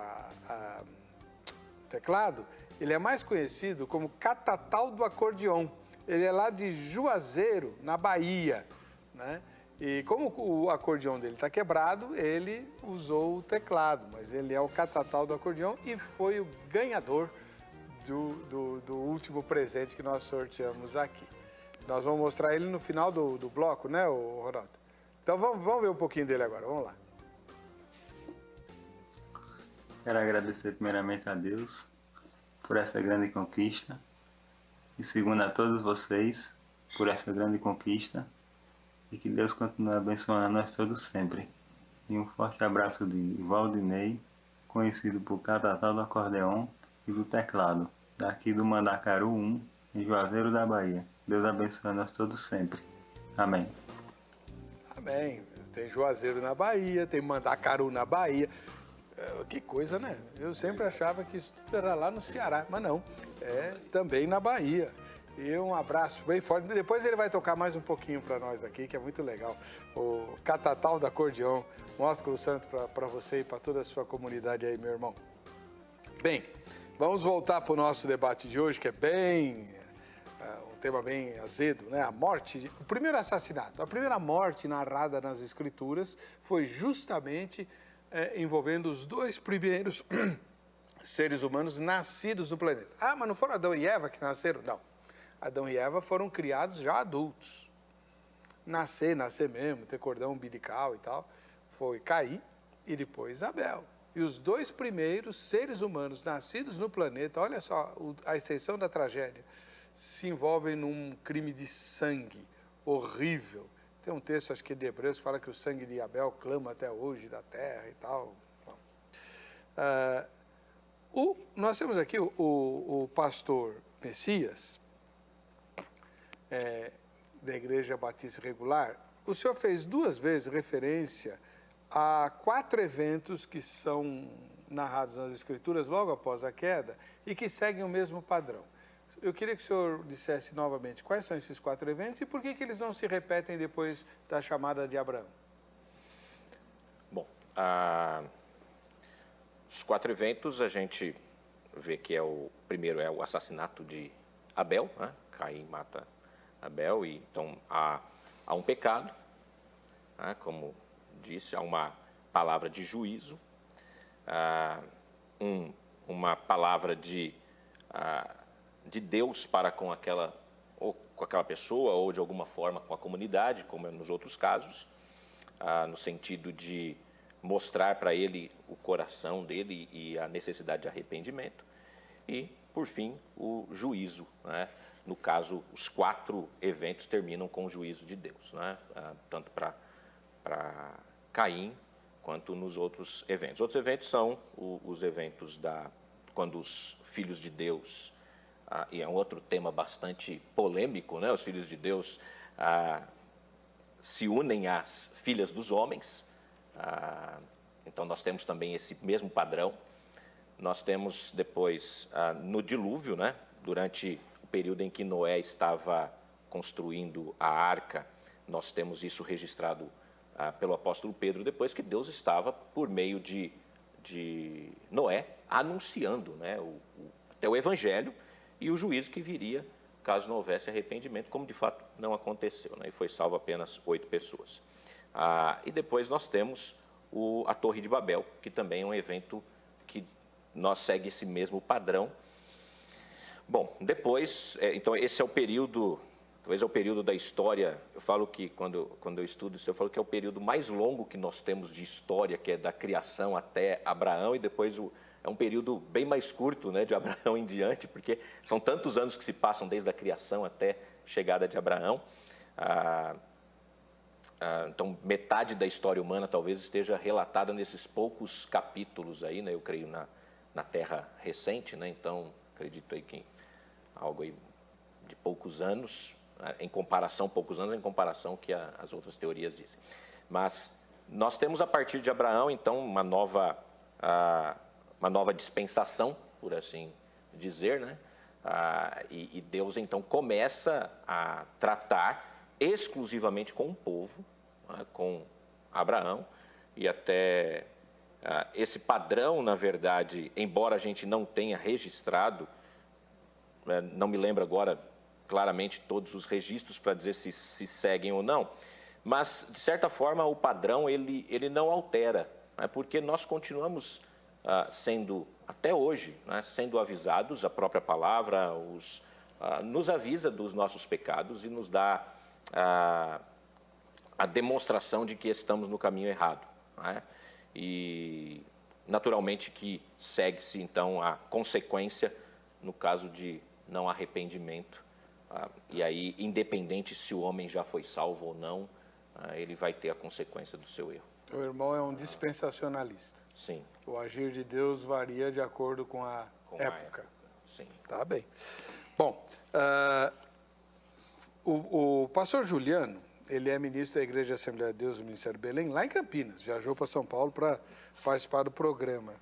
teclado, ele é mais conhecido como Catatal do Acordeon. Ele é lá de Juazeiro, na Bahia, né? E como o acordeão dele está quebrado, ele usou o teclado, mas ele é o Catatal do Acordeon e foi o ganhador do último presente que nós sorteamos aqui. Nós vamos mostrar ele no final do bloco, né, Ronaldo? Então vamos ver um pouquinho dele agora, vamos lá. Quero agradecer primeiramente a Deus por essa grande conquista e segundo a todos vocês por essa grande conquista e que Deus continue abençoando nós todos sempre. E um forte abraço de Valdinei, conhecido por Catatal do Acordeon e do Teclado, daqui do Mandacaru 1, em Juazeiro da Bahia. Deus abençoe nós todos sempre. Amém. Amém. Tem Juazeiro na Bahia, tem Mandacaru na Bahia. Que coisa, né? Eu sempre achava que isso era lá no Ceará, mas não, é também na Bahia. E um abraço bem forte. Depois ele vai tocar mais um pouquinho para nós aqui, que é muito legal. O Catatal do Acordeon, um ósculo santo para você e para toda a sua comunidade aí, meu irmão. Bem, vamos voltar para o nosso debate de hoje, que é bem... um tema bem azedo, né? A morte, o primeiro assassinato, a primeira morte narrada nas Escrituras foi justamente envolvendo os dois primeiros seres humanos nascidos no planeta. Ah, mas não foram Adão e Eva que nasceram? Não. Adão e Eva foram criados já adultos. Nascer mesmo, ter cordão umbilical e tal, foi Caim e depois Abel. E os dois primeiros seres humanos nascidos no planeta, olha só a extensão da tragédia, se envolvem num crime de sangue horrível. Tem um texto, acho que de Hebreus, que fala que o sangue de Abel clama até hoje da terra e tal. Nós temos aqui o pastor Messias, da Igreja Batista Regular. O senhor fez 2 vezes referência a 4 eventos que são narrados nas Escrituras logo após a queda e que seguem o mesmo padrão. Eu queria que o senhor dissesse novamente quais são esses 4 eventos e por que eles não se repetem depois da chamada de Abraão. Bom, os 4 eventos a gente vê que o primeiro é o assassinato de Abel, né? Caim mata Abel, e então há um pecado, né? Como disse, há uma palavra de juízo, uma palavra de Deus para com aquela pessoa ou de alguma forma com a comunidade, como é nos outros casos, no sentido de mostrar para ele o coração dele e a necessidade de arrependimento. E, por fim, o juízo, né? No caso, os 4 eventos terminam com o juízo de Deus, né? Tanto para Caim quanto nos outros eventos. Outros eventos são os eventos quando os filhos de Deus... e é um outro tema bastante polêmico, né? Os filhos de Deus se unem às filhas dos homens. Então, nós temos também esse mesmo padrão. Nós temos depois, no dilúvio, né? Durante o período em que Noé estava construindo a arca, nós temos isso registrado pelo apóstolo Pedro, depois que Deus estava, por meio de Noé, anunciando, né? Até o evangelho, e o juízo que viria caso não houvesse arrependimento, como de fato não aconteceu, né? E foi salvo apenas 8 pessoas. E depois nós temos a Torre de Babel, que também é um evento que nós segue esse mesmo padrão. Bom, depois, então esse é o período, talvez é o período da história, eu falo que quando eu estudo isso, eu falo que é o período mais longo que nós temos de história, que é da criação até Abraão, e depois é um período bem mais curto, né, de Abraão em diante, porque são tantos anos que se passam desde a criação até a chegada de Abraão. Então, metade da história humana talvez esteja relatada nesses poucos capítulos aí, né, eu creio na Terra recente, né, então acredito aí que algo aí de poucos anos, poucos anos em comparação que as outras teorias dizem. Mas nós temos a partir de Abraão, então, uma nova dispensação, por assim dizer, né? E Deus, então, começa a tratar exclusivamente com o povo, com Abraão, e até esse padrão, na verdade, embora a gente não tenha registrado, não me lembro agora claramente todos os registros para dizer se seguem ou não, mas, de certa forma, o padrão ele não altera, né? Porque nós continuamos sendo, até hoje, né, sendo avisados, a própria palavra nos avisa dos nossos pecados e nos dá a demonstração de que estamos no caminho errado, né? E, naturalmente, que segue-se, então, a consequência no caso de não arrependimento. E aí, independente se o homem já foi salvo ou não, ele vai ter a consequência do seu erro. O irmão é um dispensacionalista. Sim. O agir de Deus varia de acordo com a época. Sim. Tá bem. Bom, o pastor Juliano, ele é ministro da Igreja Assembleia de Deus do Ministério Belém, lá em Campinas. Viajou para São Paulo para participar do programa.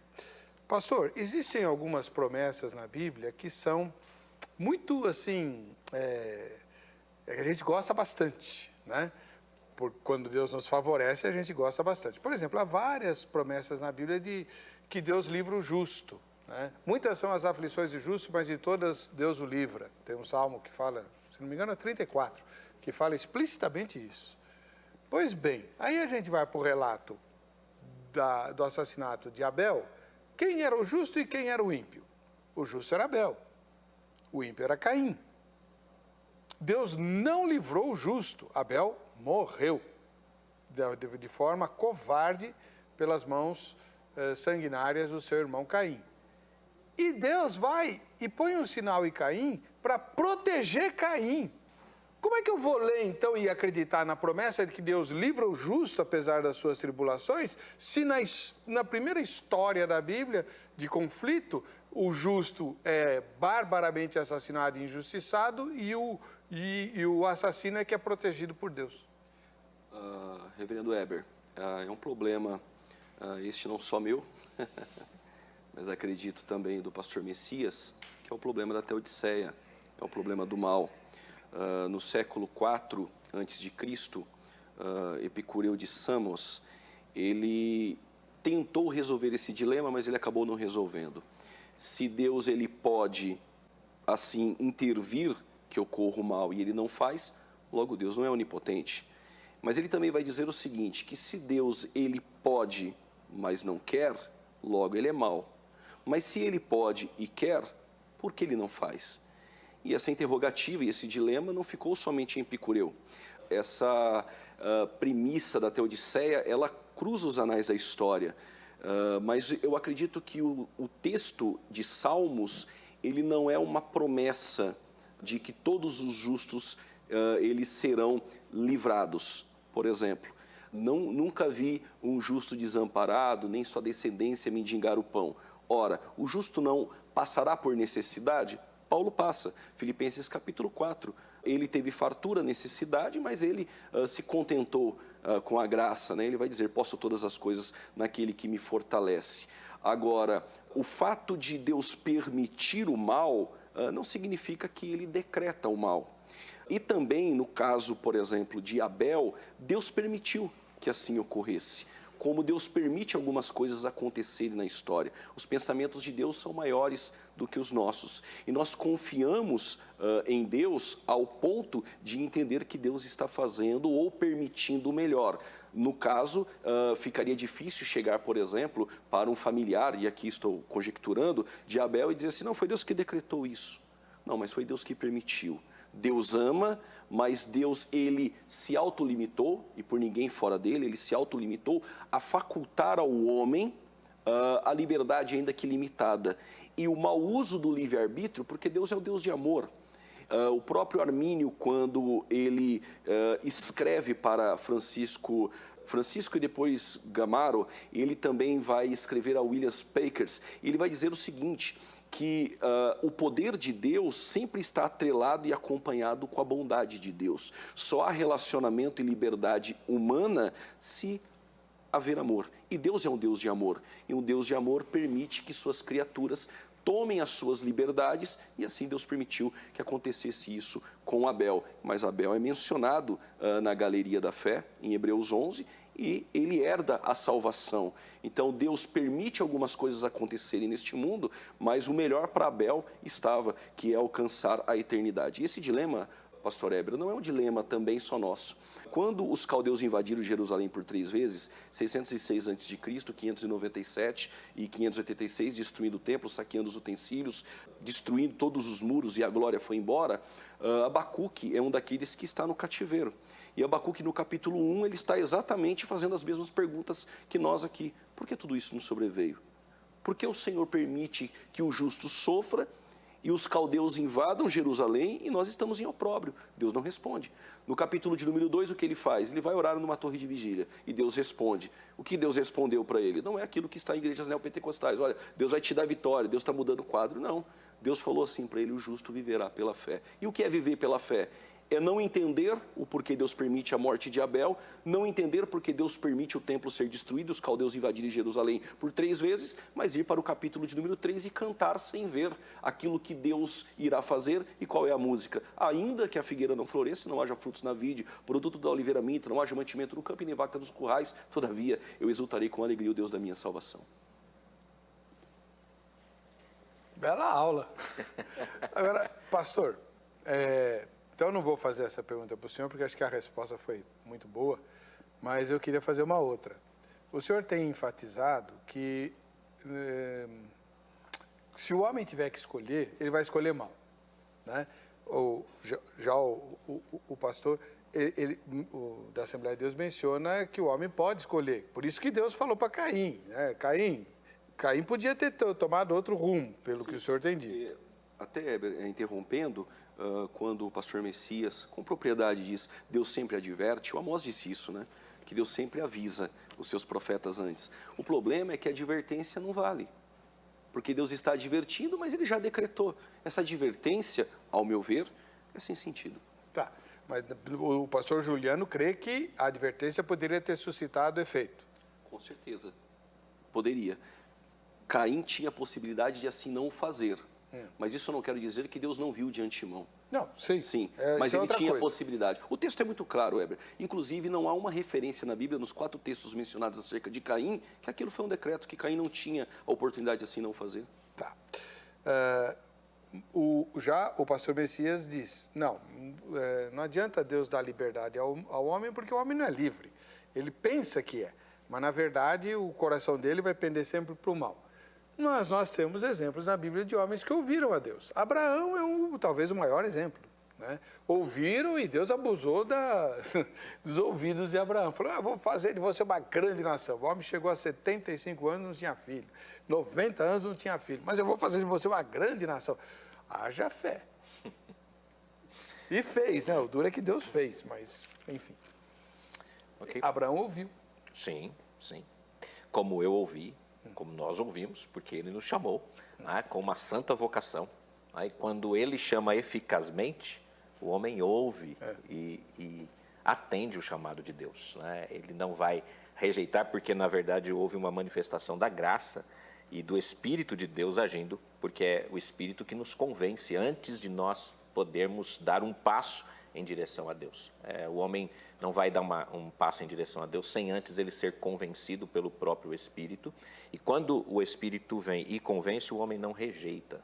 Pastor, existem algumas promessas na Bíblia que são muito, assim, a gente gosta bastante, né? Quando Deus nos favorece, a gente gosta bastante. Por exemplo, há várias promessas na Bíblia de que Deus livra o justo, né? Muitas são as aflições do justo, mas de todas Deus o livra. Tem um salmo que fala, se não me engano, é 34, que fala explicitamente isso. Pois bem, aí a gente vai para o relato do assassinato de Abel. Quem era o justo e quem era o ímpio? O justo era Abel, o ímpio era Caim. Deus não livrou o justo, Abel morreu de forma covarde pelas mãos sanguinárias do seu irmão Caim. E Deus vai e põe um sinal em Caim para proteger Caim. Como é que eu vou ler, então, e acreditar na promessa de que Deus livra o justo, apesar das suas tribulações, se na primeira história da Bíblia, de conflito, o justo é barbaramente assassinado e injustiçado e o assassino é que é protegido por Deus? Reverendo Weber, é um problema, este não só meu, mas acredito também do pastor Messias, que é o problema da Teodiceia, é o problema do mal. No século IV a.C., Epicureu de Samos, ele tentou resolver esse dilema, mas ele acabou não resolvendo. Se Deus ele pode, assim, intervir que ocorra o mal e ele não faz, logo Deus não é onipotente. Mas ele também vai dizer o seguinte, que se Deus ele pode, mas não quer, logo ele é mau. Mas se ele pode e quer, por que ele não faz? E essa interrogativa e esse dilema não ficou somente em Epicureu. Essa premissa da Teodiceia, ela cruza os anais da história. Mas eu acredito que o texto de Salmos, ele não é uma promessa de que todos os justos eles serão livrados. Por exemplo, nunca vi um justo desamparado, nem sua descendência mendigar o pão. Ora, o justo não passará por necessidade? Paulo passa, Filipenses capítulo 4, ele teve fartura, necessidade, mas ele se contentou com a graça, né? Ele vai dizer, posso todas as coisas naquele que me fortalece. Agora, o fato de Deus permitir o mal não significa que ele decreta o mal. E também, no caso, por exemplo, de Abel, Deus permitiu que assim ocorresse. como Deus permite algumas coisas acontecerem na história. Os pensamentos de Deus são maiores do que os nossos. E nós confiamos em Deus ao ponto de entender que Deus está fazendo ou permitindo o melhor. No caso, ficaria difícil chegar, por exemplo, para um familiar, e aqui estou conjecturando, de Abel e dizer assim, não, foi Deus que decretou isso. Não, mas foi Deus que permitiu. Deus ama, mas Deus, ele se autolimitou, e por ninguém fora dele, ele se autolimitou a facultar ao homem a liberdade ainda que limitada. E o mau uso do livre-arbítrio, porque Deus é o Deus de amor. O próprio Armínio, quando ele escreve para Francisco e depois Gamaro, ele também vai escrever a William Pakers, ele vai dizer o seguinte, que o poder de Deus sempre está atrelado e acompanhado com a bondade de Deus. Só há relacionamento e liberdade humana se haver amor. E Deus é um Deus de amor. E um Deus de amor permite que suas criaturas tomem as suas liberdades, e assim Deus permitiu que acontecesse isso com Abel. Mas Abel é mencionado na Galeria da Fé, em Hebreus 11, e ele herda a salvação. Então Deus permite algumas coisas acontecerem neste mundo, mas o melhor para Abel estava, que é alcançar a eternidade. E esse dilema, pastor Heber, não é um dilema também só nosso. Quando os caldeus invadiram Jerusalém por 3 vezes, 606 a.C., 597 e 586, destruindo o templo, saqueando os utensílios, destruindo todos os muros e a glória foi embora, Abacuque é um daqueles que está no cativeiro. E Abacuque, no capítulo 1, ele está exatamente fazendo as mesmas perguntas que nós aqui. Por que tudo isso nos sobreveio? Por que o Senhor permite que o justo sofra e os caldeus invadam Jerusalém e nós estamos em opróbrio? Deus não responde. No capítulo de número 2, o que ele faz? Ele vai orar numa torre de vigília e Deus responde. O que Deus respondeu para ele? Não é aquilo que está em igrejas neopentecostais. Olha, Deus vai te dar vitória, Deus está mudando o quadro. Não. Deus falou assim para ele, o justo viverá pela fé. E o que é viver pela fé? É não entender o porquê Deus permite a morte de Abel, não entender porque Deus permite o templo ser destruído, os caldeus invadirem Jerusalém por 3 vezes, mas ir para o capítulo de número 3 e cantar sem ver aquilo que Deus irá fazer. E qual é a música? Ainda que a figueira não floresça, não haja frutos na vide, produto da oliveira minta, não haja mantimento no campo e nem vaca nos currais, todavia eu exultarei com alegria o Deus da minha salvação. Bela aula. Agora, pastor, então eu não vou fazer essa pergunta para o senhor, porque acho que a resposta foi muito boa, mas eu queria fazer uma outra. O senhor tem enfatizado que se o homem tiver que escolher, ele vai escolher mal, né? O pastor da Assembleia de Deus menciona que o homem pode escolher. Por isso que Deus falou para Caim, né? Caim podia ter tomado outro rumo, pelo Sim, que o senhor tem dito. Até interrompendo, quando o pastor Messias, com propriedade, diz, Deus sempre adverte, o Amós disse isso, né? Que Deus sempre avisa os seus profetas antes. O problema é que a advertência não vale, porque Deus está advertindo, mas ele já decretou. Essa advertência, ao meu ver, é sem sentido. Tá, mas o pastor Juliano crê que a advertência poderia ter suscitado efeito. Com certeza, poderia. Caim tinha a possibilidade de assim não o fazer. Mas isso eu não quero dizer que Deus não viu de antemão. Não, sim. Sim, mas ele tinha a possibilidade. O texto é muito claro, Heber. Inclusive, não há uma referência na Bíblia, nos 4 textos mencionados acerca de Caim, que aquilo foi um decreto, que Caim não tinha a oportunidade de assim não fazer. Tá. Já o pastor Messias diz, não adianta Deus dar liberdade ao homem, porque o homem não é livre. Ele pensa que é, mas na verdade o coração dele vai pender sempre para o mal. Nós temos exemplos na Bíblia de homens que ouviram a Deus. Abraão é talvez o maior exemplo, né? Ouviram e Deus abusou dos ouvidos de Abraão. Falou, vou fazer de você uma grande nação. O homem chegou a 75 anos e não tinha filho. 90 anos não tinha filho. Mas eu vou fazer de você uma grande nação. Haja fé. E fez, né? O duro é que Deus fez, mas enfim. Okay. Abraão ouviu. Sim, sim. Como eu ouvi, como nós ouvimos, porque ele nos chamou, né, com uma santa vocação. Aí, quando ele chama eficazmente, o homem ouve e atende o chamado de Deus, né? Ele não vai rejeitar, porque na verdade houve uma manifestação da graça e do Espírito de Deus agindo, porque é o Espírito que nos convence antes de nós podermos dar um passo em direção a Deus. O homem não vai dar um passo em direção a Deus sem antes ele ser convencido pelo próprio Espírito. E quando o Espírito vem e convence, o homem não rejeita.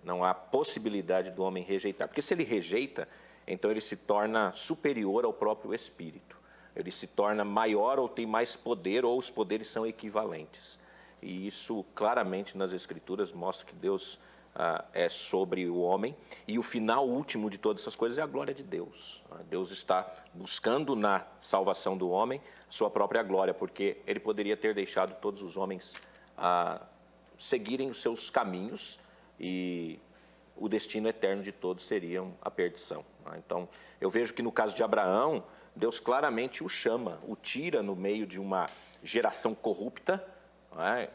Não há possibilidade do homem rejeitar. Porque se ele rejeita, então ele se torna superior ao próprio Espírito. Ele se torna maior ou tem mais poder, ou os poderes são equivalentes. E isso claramente nas Escrituras mostra que Deus é sobre o homem, e o final último de todas essas coisas é a glória de Deus. Deus está buscando na salvação do homem sua própria glória, porque ele poderia ter deixado todos os homens seguirem os seus caminhos, e o destino eterno de todos seria a perdição. Então, eu vejo que no caso de Abraão, Deus claramente o chama, o tira no meio de uma geração corrupta,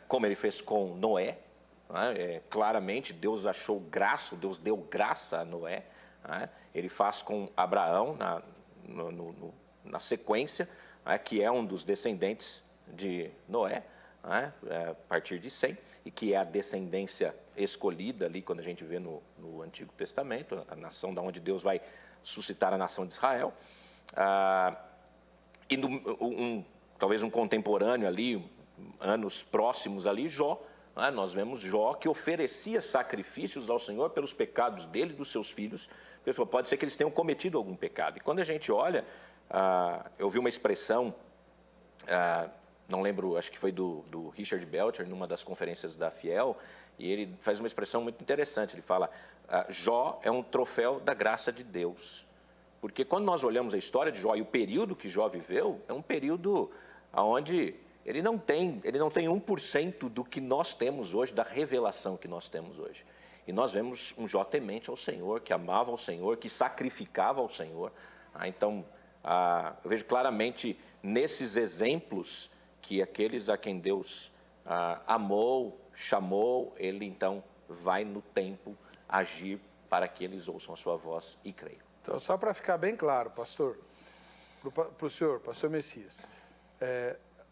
como ele fez com Noé. Claramente Deus achou graça, Deus deu graça a Noé. Ele faz com Abraão na sequência, que é um dos descendentes de Noé, a partir de Sem, e que é a descendência escolhida ali quando a gente vê no Antigo Testamento, a nação da onde Deus vai suscitar a nação de Israel. E talvez um contemporâneo ali, anos próximos ali, Jó. Nós vemos Jó que oferecia sacrifícios ao Senhor pelos pecados dele e dos seus filhos. Pessoal, pode ser que eles tenham cometido algum pecado. E quando a gente olha, eu vi uma expressão, não lembro, acho que foi do Richard Belcher, numa das conferências da Fiel, e ele faz uma expressão muito interessante. Ele fala, Jó é um troféu da graça de Deus. Porque quando nós olhamos a história de Jó e o período que Jó viveu, é um período onde ele não tem 1% do que nós temos hoje, da revelação que nós temos hoje. E nós vemos um Jó temente ao Senhor, que amava ao Senhor, que sacrificava ao Senhor. Então, eu vejo claramente nesses exemplos que aqueles a quem Deus amou, chamou, ele então vai no tempo agir para que eles ouçam a sua voz e creiam. Então, só para ficar bem claro, pastor, para o senhor, pastor Messias,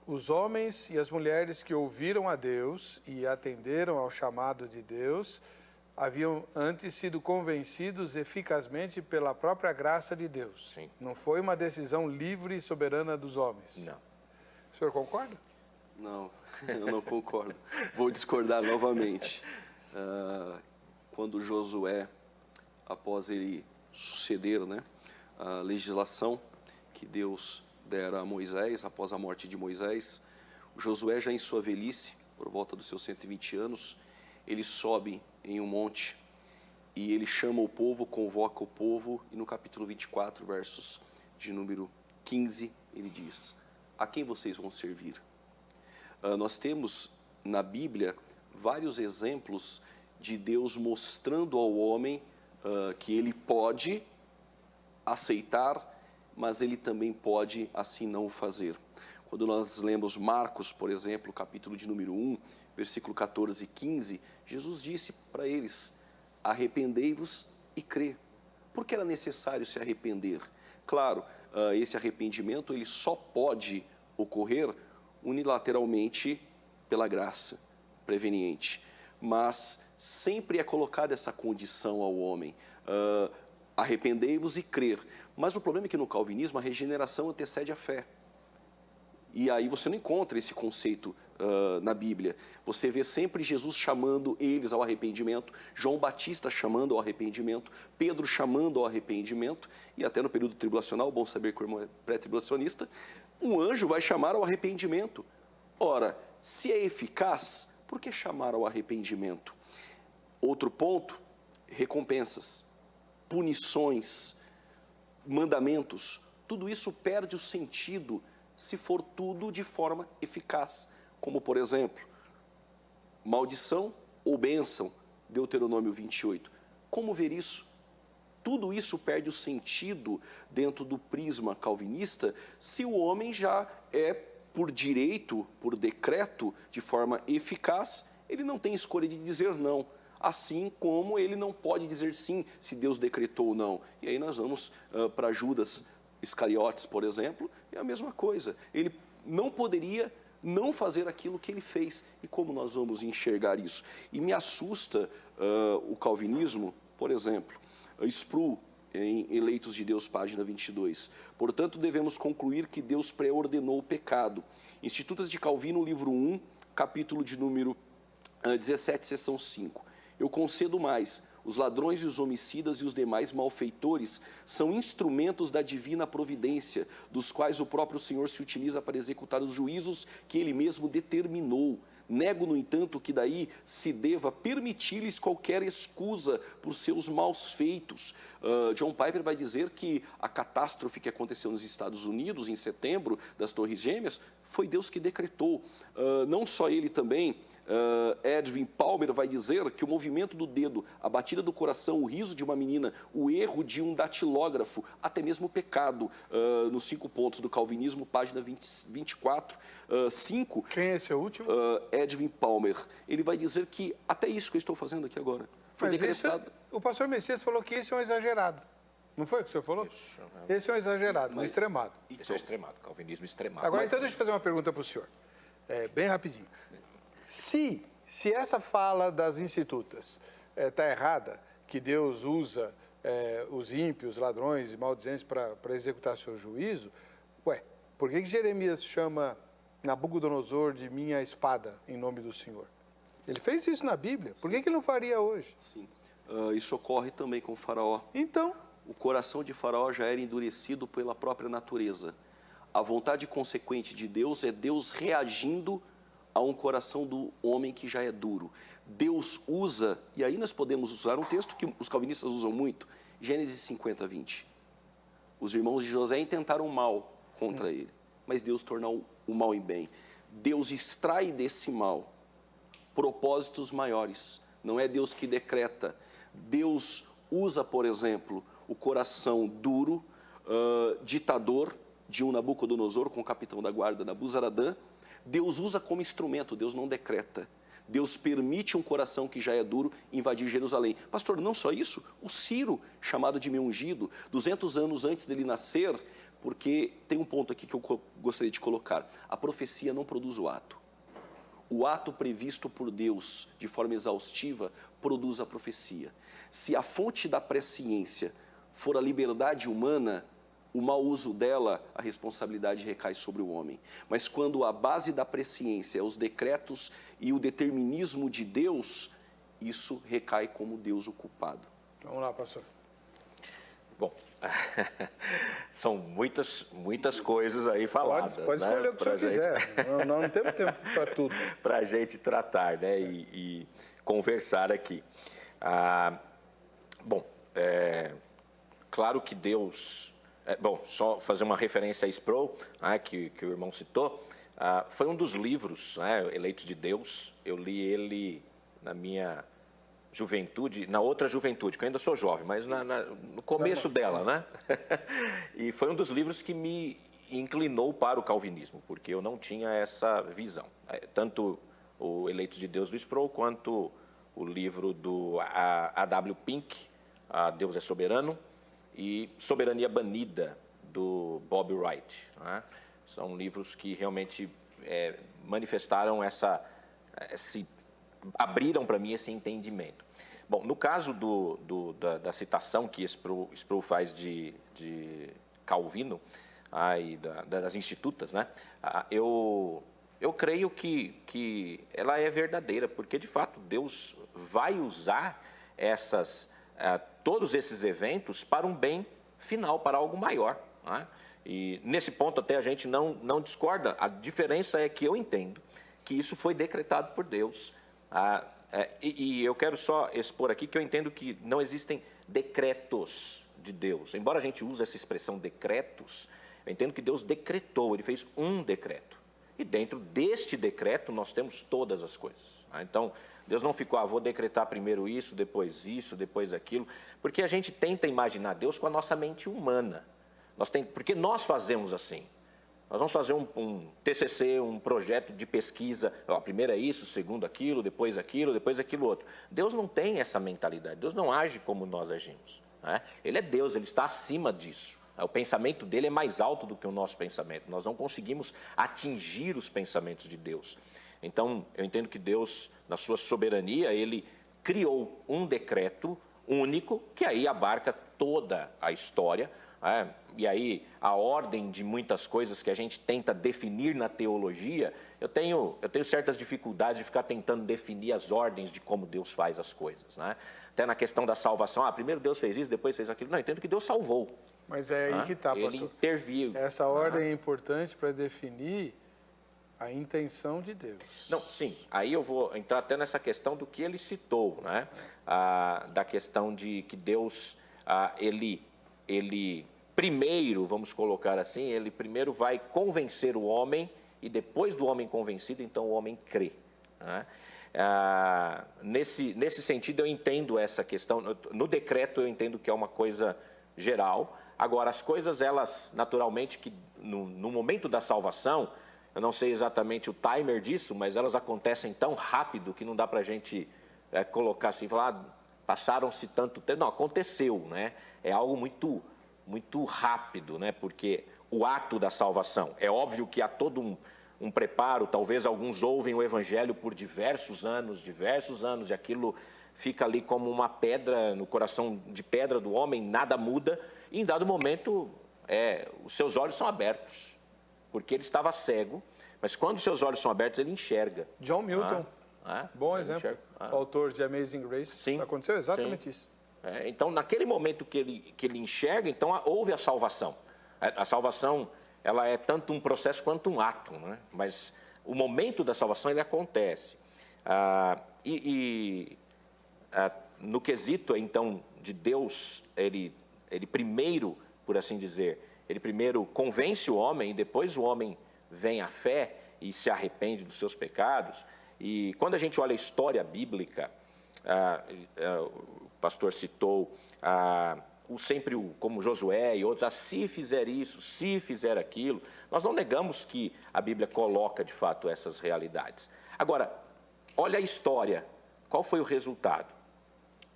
os homens e as mulheres que ouviram a Deus e atenderam ao chamado de Deus haviam antes sido convencidos eficazmente pela própria graça de Deus. Sim. Não foi uma decisão livre e soberana dos homens. Não. O senhor concorda? Não, eu não concordo. Vou discordar novamente. Quando Josué, após ele suceder, a legislação que Deus dera a Moisés, após a morte de Moisés, Josué já em sua velhice, por volta dos seus 120 anos, ele sobe em um monte e ele chama o povo, convoca o povo, e no capítulo 24, versos de número 15, ele diz, a quem vocês vão servir? Nós temos na Bíblia vários exemplos de Deus mostrando ao homem que ele pode aceitar, mas ele também pode assim não o fazer. Quando nós lemos Marcos, por exemplo, capítulo de número 1, versículo 14 e 15, Jesus disse para eles, arrependei-vos e crê. Por que era necessário se arrepender? Claro, esse arrependimento ele só pode ocorrer unilateralmente pela graça preveniente, mas sempre é colocada essa condição ao homem, arrependei-vos e crer. Mas o problema é que no calvinismo a regeneração antecede a fé. E aí você não encontra esse conceito na Bíblia. Você vê sempre Jesus chamando eles ao arrependimento, João Batista chamando ao arrependimento, Pedro chamando ao arrependimento, e até no período tribulacional, bom saber que o irmão é pré-tribulacionista, um anjo vai chamar ao arrependimento. Ora, se é eficaz, por que chamar ao arrependimento? Outro ponto, recompensas, punições, mandamentos, tudo isso perde o sentido se for tudo de forma eficaz, como por exemplo, maldição ou bênção, Deuteronômio 28. Como ver isso? Tudo isso perde o sentido dentro do prisma calvinista se o homem já é, por direito, por decreto, de forma eficaz, ele não tem escolha de dizer não. Assim como ele não pode dizer sim se Deus decretou ou não. E aí nós vamos para Judas Iscariotes, por exemplo, é a mesma coisa. Ele não poderia não fazer aquilo que ele fez. E como nós vamos enxergar isso? E me assusta o calvinismo, por exemplo, Sproul, em Eleitos de Deus, página 22. Portanto, devemos concluir que Deus pré-ordenou o pecado. Institutas de Calvino, livro 1, capítulo de número 17, seção 5. Eu concedo mais. Os ladrões e os homicidas e os demais malfeitores são instrumentos da divina providência, dos quais o próprio Senhor se utiliza para executar os juízos que Ele mesmo determinou. Nego, no entanto, que daí se deva permitir-lhes qualquer escusa por seus maus feitos. John Piper vai dizer que a catástrofe que aconteceu nos Estados Unidos em setembro, das Torres Gêmeas, foi Deus que decretou. Não só ele também, Edwin Palmer vai dizer que o movimento do dedo, a batida do coração, o riso de uma menina, o erro de um datilógrafo, até mesmo o pecado, nos 5 pontos do calvinismo, página 24, 5. Quem é esse último? Edwin Palmer. Ele vai dizer que até isso que eu estou fazendo aqui agora foi decretado. O pastor Messias falou que isso é um exagerado. Não foi o que o senhor falou? Isso, Esse é um exagerado, um extremado. Esse é o extremado, calvinismo extremado. Agora, então, deixa eu fazer uma pergunta para o senhor, bem rapidinho. Se essa fala das institutas está errada, que Deus usa os ímpios, ladrões e maldizentes para executar seu juízo, por que Jeremias chama Nabucodonosor de minha espada em nome do Senhor? Ele fez isso na Bíblia, por que ele não faria hoje? Sim. Isso ocorre também com o faraó. Então, o coração de Faraó já era endurecido pela própria natureza. A vontade consequente de Deus é Deus reagindo a um coração do homem que já é duro. Deus usa, e aí nós podemos usar um texto que os calvinistas usam muito, Gênesis 50, 20. Os irmãos de José intentaram mal contra ele, mas Deus tornou o mal em bem. Deus extrai desse mal propósitos maiores. Não é Deus que decreta. Deus usa, por exemplo, o coração duro, ditador de um Nabucodonosor com o capitão da guarda Nabuzaradã. Deus usa como instrumento, Deus não decreta. Deus permite um coração que já é duro invadir Jerusalém. Pastor, não só isso, o Ciro, chamado de meu ungido, 200 anos antes dele nascer, porque tem um ponto aqui que eu gostaria de colocar. A profecia não produz o ato. O ato previsto por Deus de forma exaustiva produz a profecia. Se a fonte da presciência for a liberdade humana, o mau uso dela, a responsabilidade recai sobre o homem. Mas quando a base da presciência é os decretos e o determinismo de Deus, isso recai como Deus o culpado. Vamos lá, pastor. Bom, são muitas coisas aí faladas. Pode escolher o que o senhor quiser. Não temos tempo para tudo. Para a gente tratar, né, e conversar aqui. Claro que Deus... só fazer uma referência a Sproul, que o irmão citou, foi um dos livros, Eleitos de Deus. Eu li ele na minha juventude, na outra juventude, que eu ainda sou jovem, mas no começo dela, né? E foi um dos livros que me inclinou para o calvinismo, porque eu não tinha essa visão. Tanto o Eleitos de Deus do Sproul, quanto o livro do A.W. Pink, Deus é Soberano, e Soberania Banida, do Bob Wright. São livros que realmente manifestaram abriram para mim esse entendimento. Bom, no caso da citação que Sproul faz de Calvino, e das institutas, né? Eu creio que ela é verdadeira, porque de fato Deus vai usar todos esses eventos para um bem final, para algo maior. E nesse ponto até a gente não discorda. A diferença é que eu entendo que isso foi decretado por Deus. E eu quero só expor aqui que eu entendo que não existem decretos de Deus. Embora a gente use essa expressão decretos, eu entendo que Deus decretou, Ele fez um decreto. E dentro deste decreto nós temos todas as coisas. Então, Deus não ficou, vou decretar primeiro isso, depois aquilo, porque a gente tenta imaginar Deus com a nossa mente humana. Porque nós fazemos assim. Nós vamos fazer um TCC, um projeto de pesquisa, primeiro é isso, segundo aquilo, depois aquilo outro. Deus não tem essa mentalidade, Deus não age como nós agimos. Ele é Deus, Ele está acima disso. O pensamento dele é mais alto do que o nosso pensamento. Nós não conseguimos atingir os pensamentos de Deus. Então, eu entendo que Deus, na sua soberania, Ele criou um decreto único, que aí abarca toda a história, e aí a ordem de muitas coisas que a gente tenta definir na teologia, eu tenho certas dificuldades de ficar tentando definir as ordens de como Deus faz as coisas, né? Até na questão da salvação, primeiro Deus fez isso, depois fez aquilo. Não, eu entendo que Deus salvou. Mas é aí que está, pastor. Ele interviu. Essa ordem é importante para definir a intenção de Deus. Não, sim. Aí eu vou entrar até nessa questão do que ele citou, né? Da questão de que Deus, ele primeiro, vamos colocar assim, ele primeiro vai convencer o homem e depois do homem convencido, então o homem crê, né? Nesse sentido, eu entendo essa questão. No decreto, eu entendo que é uma coisa geral. Agora, as coisas, elas, naturalmente, que no momento da salvação, eu não sei exatamente o timer disso, mas elas acontecem tão rápido que não dá para a gente colocar assim, falar, passaram-se tanto tempo. Não, aconteceu, né? É algo muito, muito rápido, né? Porque o ato da salvação, é óbvio que há todo um preparo, talvez alguns ouvem o Evangelho por diversos anos, e aquilo fica ali como uma pedra no coração de pedra do homem, nada muda, e em dado momento os seus olhos são abertos, porque ele estava cego, mas quando os seus olhos são abertos, ele enxerga. John Milton, bom exemplo, autor de Amazing Grace. Sim, aconteceu exatamente isso. Então, naquele momento que ele enxerga, então houve a salvação. A salvação, ela é tanto um processo quanto um ato, né? Mas o momento da salvação, ele acontece. No quesito, então, de Deus, ele primeiro, por assim dizer, ele primeiro convence o homem e depois o homem vem à fé e se arrepende dos seus pecados. E quando a gente olha a história bíblica, o pastor citou como Josué e outros, se fizer isso, se fizer aquilo, nós não negamos que a Bíblia coloca de fato essas realidades. Agora, olha a história, qual foi o resultado?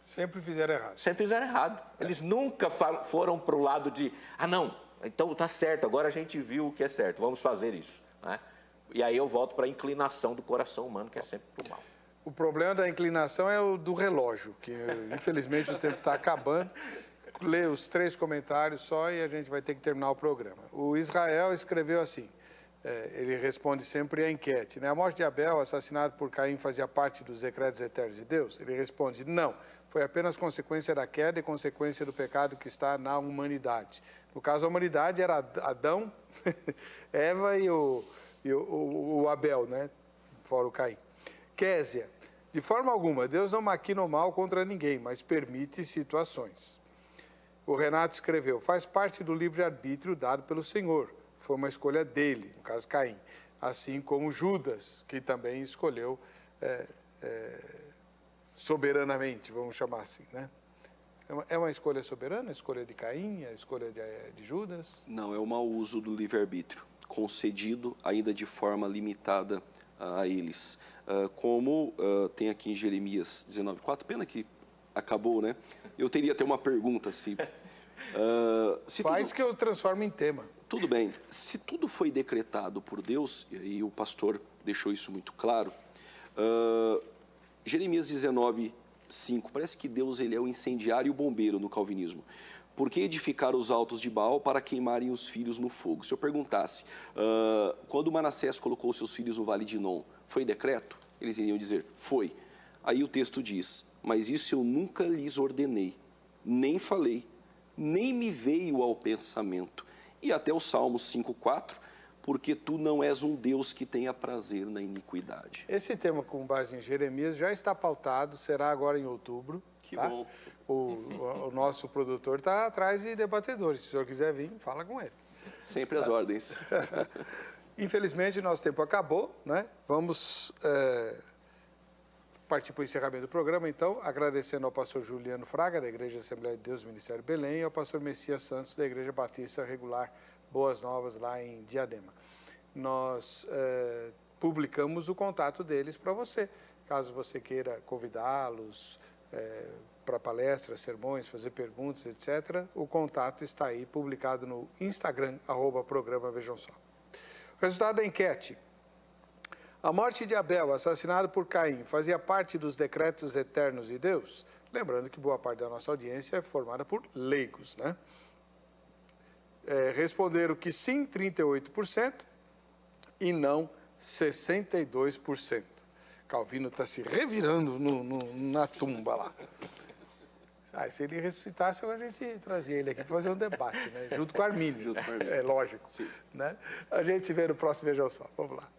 Sempre fizeram errado. Sempre fizeram errado. Eles nunca foram para o lado de, não, então está certo, agora a gente viu o que é certo, vamos fazer isso, né? E aí eu volto para a inclinação do coração humano, que é sempre para o mal. O problema da inclinação é o do relógio, que infelizmente o tempo está acabando. Lê os 3 comentários só e a gente vai ter que terminar o programa. O Israel escreveu assim, ele responde sempre à enquete, né? A morte de Abel, assassinado por Caim, fazia parte dos decretos eternos de Deus? Ele responde, não, foi apenas consequência da queda e consequência do pecado que está na humanidade. No caso, a humanidade era Adão, Eva e o Abel, né? Fora o Caim. Késia, de forma alguma, Deus não maquina o mal contra ninguém, mas permite situações. O Renato escreveu, faz parte do livre-arbítrio dado pelo Senhor. Foi uma escolha dele, no caso Caim. Assim como Judas, que também escolheu soberanamente, vamos chamar assim, né? É uma escolha soberana, a escolha de Caim, a escolha de Judas? Não, é o mau uso do livre-arbítrio, concedido ainda de forma limitada a eles. Como tem aqui em Jeremias 19:4, pena que acabou, né? Eu teria até uma pergunta, assim. Que eu transformo em tema. Tudo bem. Se tudo foi decretado por Deus, e aí o pastor deixou isso muito claro, Jeremias 19:5, parece que Deus ele é o incendiário e o bombeiro no calvinismo. Por que edificar os altos de Baal para queimarem os filhos no fogo? Se eu perguntasse, quando Manassés colocou seus filhos no vale de Inom, foi decreto? Eles iriam dizer, foi. Aí o texto diz, mas isso eu nunca lhes ordenei, nem falei, nem me veio ao pensamento. E até o Salmo 5:4, porque tu não és um Deus que tenha prazer na iniquidade. Esse tema com base em Jeremias já está pautado, será agora em outubro. Que bom. O nosso produtor está atrás de debatedores. Se o senhor quiser vir, fala com ele. Sempre as ordens. Infelizmente, nosso tempo acabou, né? Vamos partir para o encerramento do programa, então, agradecendo ao pastor Juliano Fraga, da Igreja Assembleia de Deus, Ministério Belém, e ao pastor Messias Santos, da Igreja Batista Regular Boas Novas, lá em Diadema. Nós publicamos o contato deles para você, caso você queira convidá-los para palestras, sermões, fazer perguntas, etc. O contato está aí, publicado no Instagram, @programa Vejam Só. O resultado da enquete. A morte de Abel, assassinado por Caim, fazia parte dos decretos eternos de Deus? Lembrando que boa parte da nossa audiência é formada por leigos, né? Responderam que sim, 38%, e não 62%. Calvino está se revirando na tumba lá. Se ele ressuscitasse, a gente trazia ele aqui para fazer um debate, né? Junto com Armínio. Junto com Armínio. É lógico. Sim. Né? A gente se vê no próximo Veja Só. Vamos lá.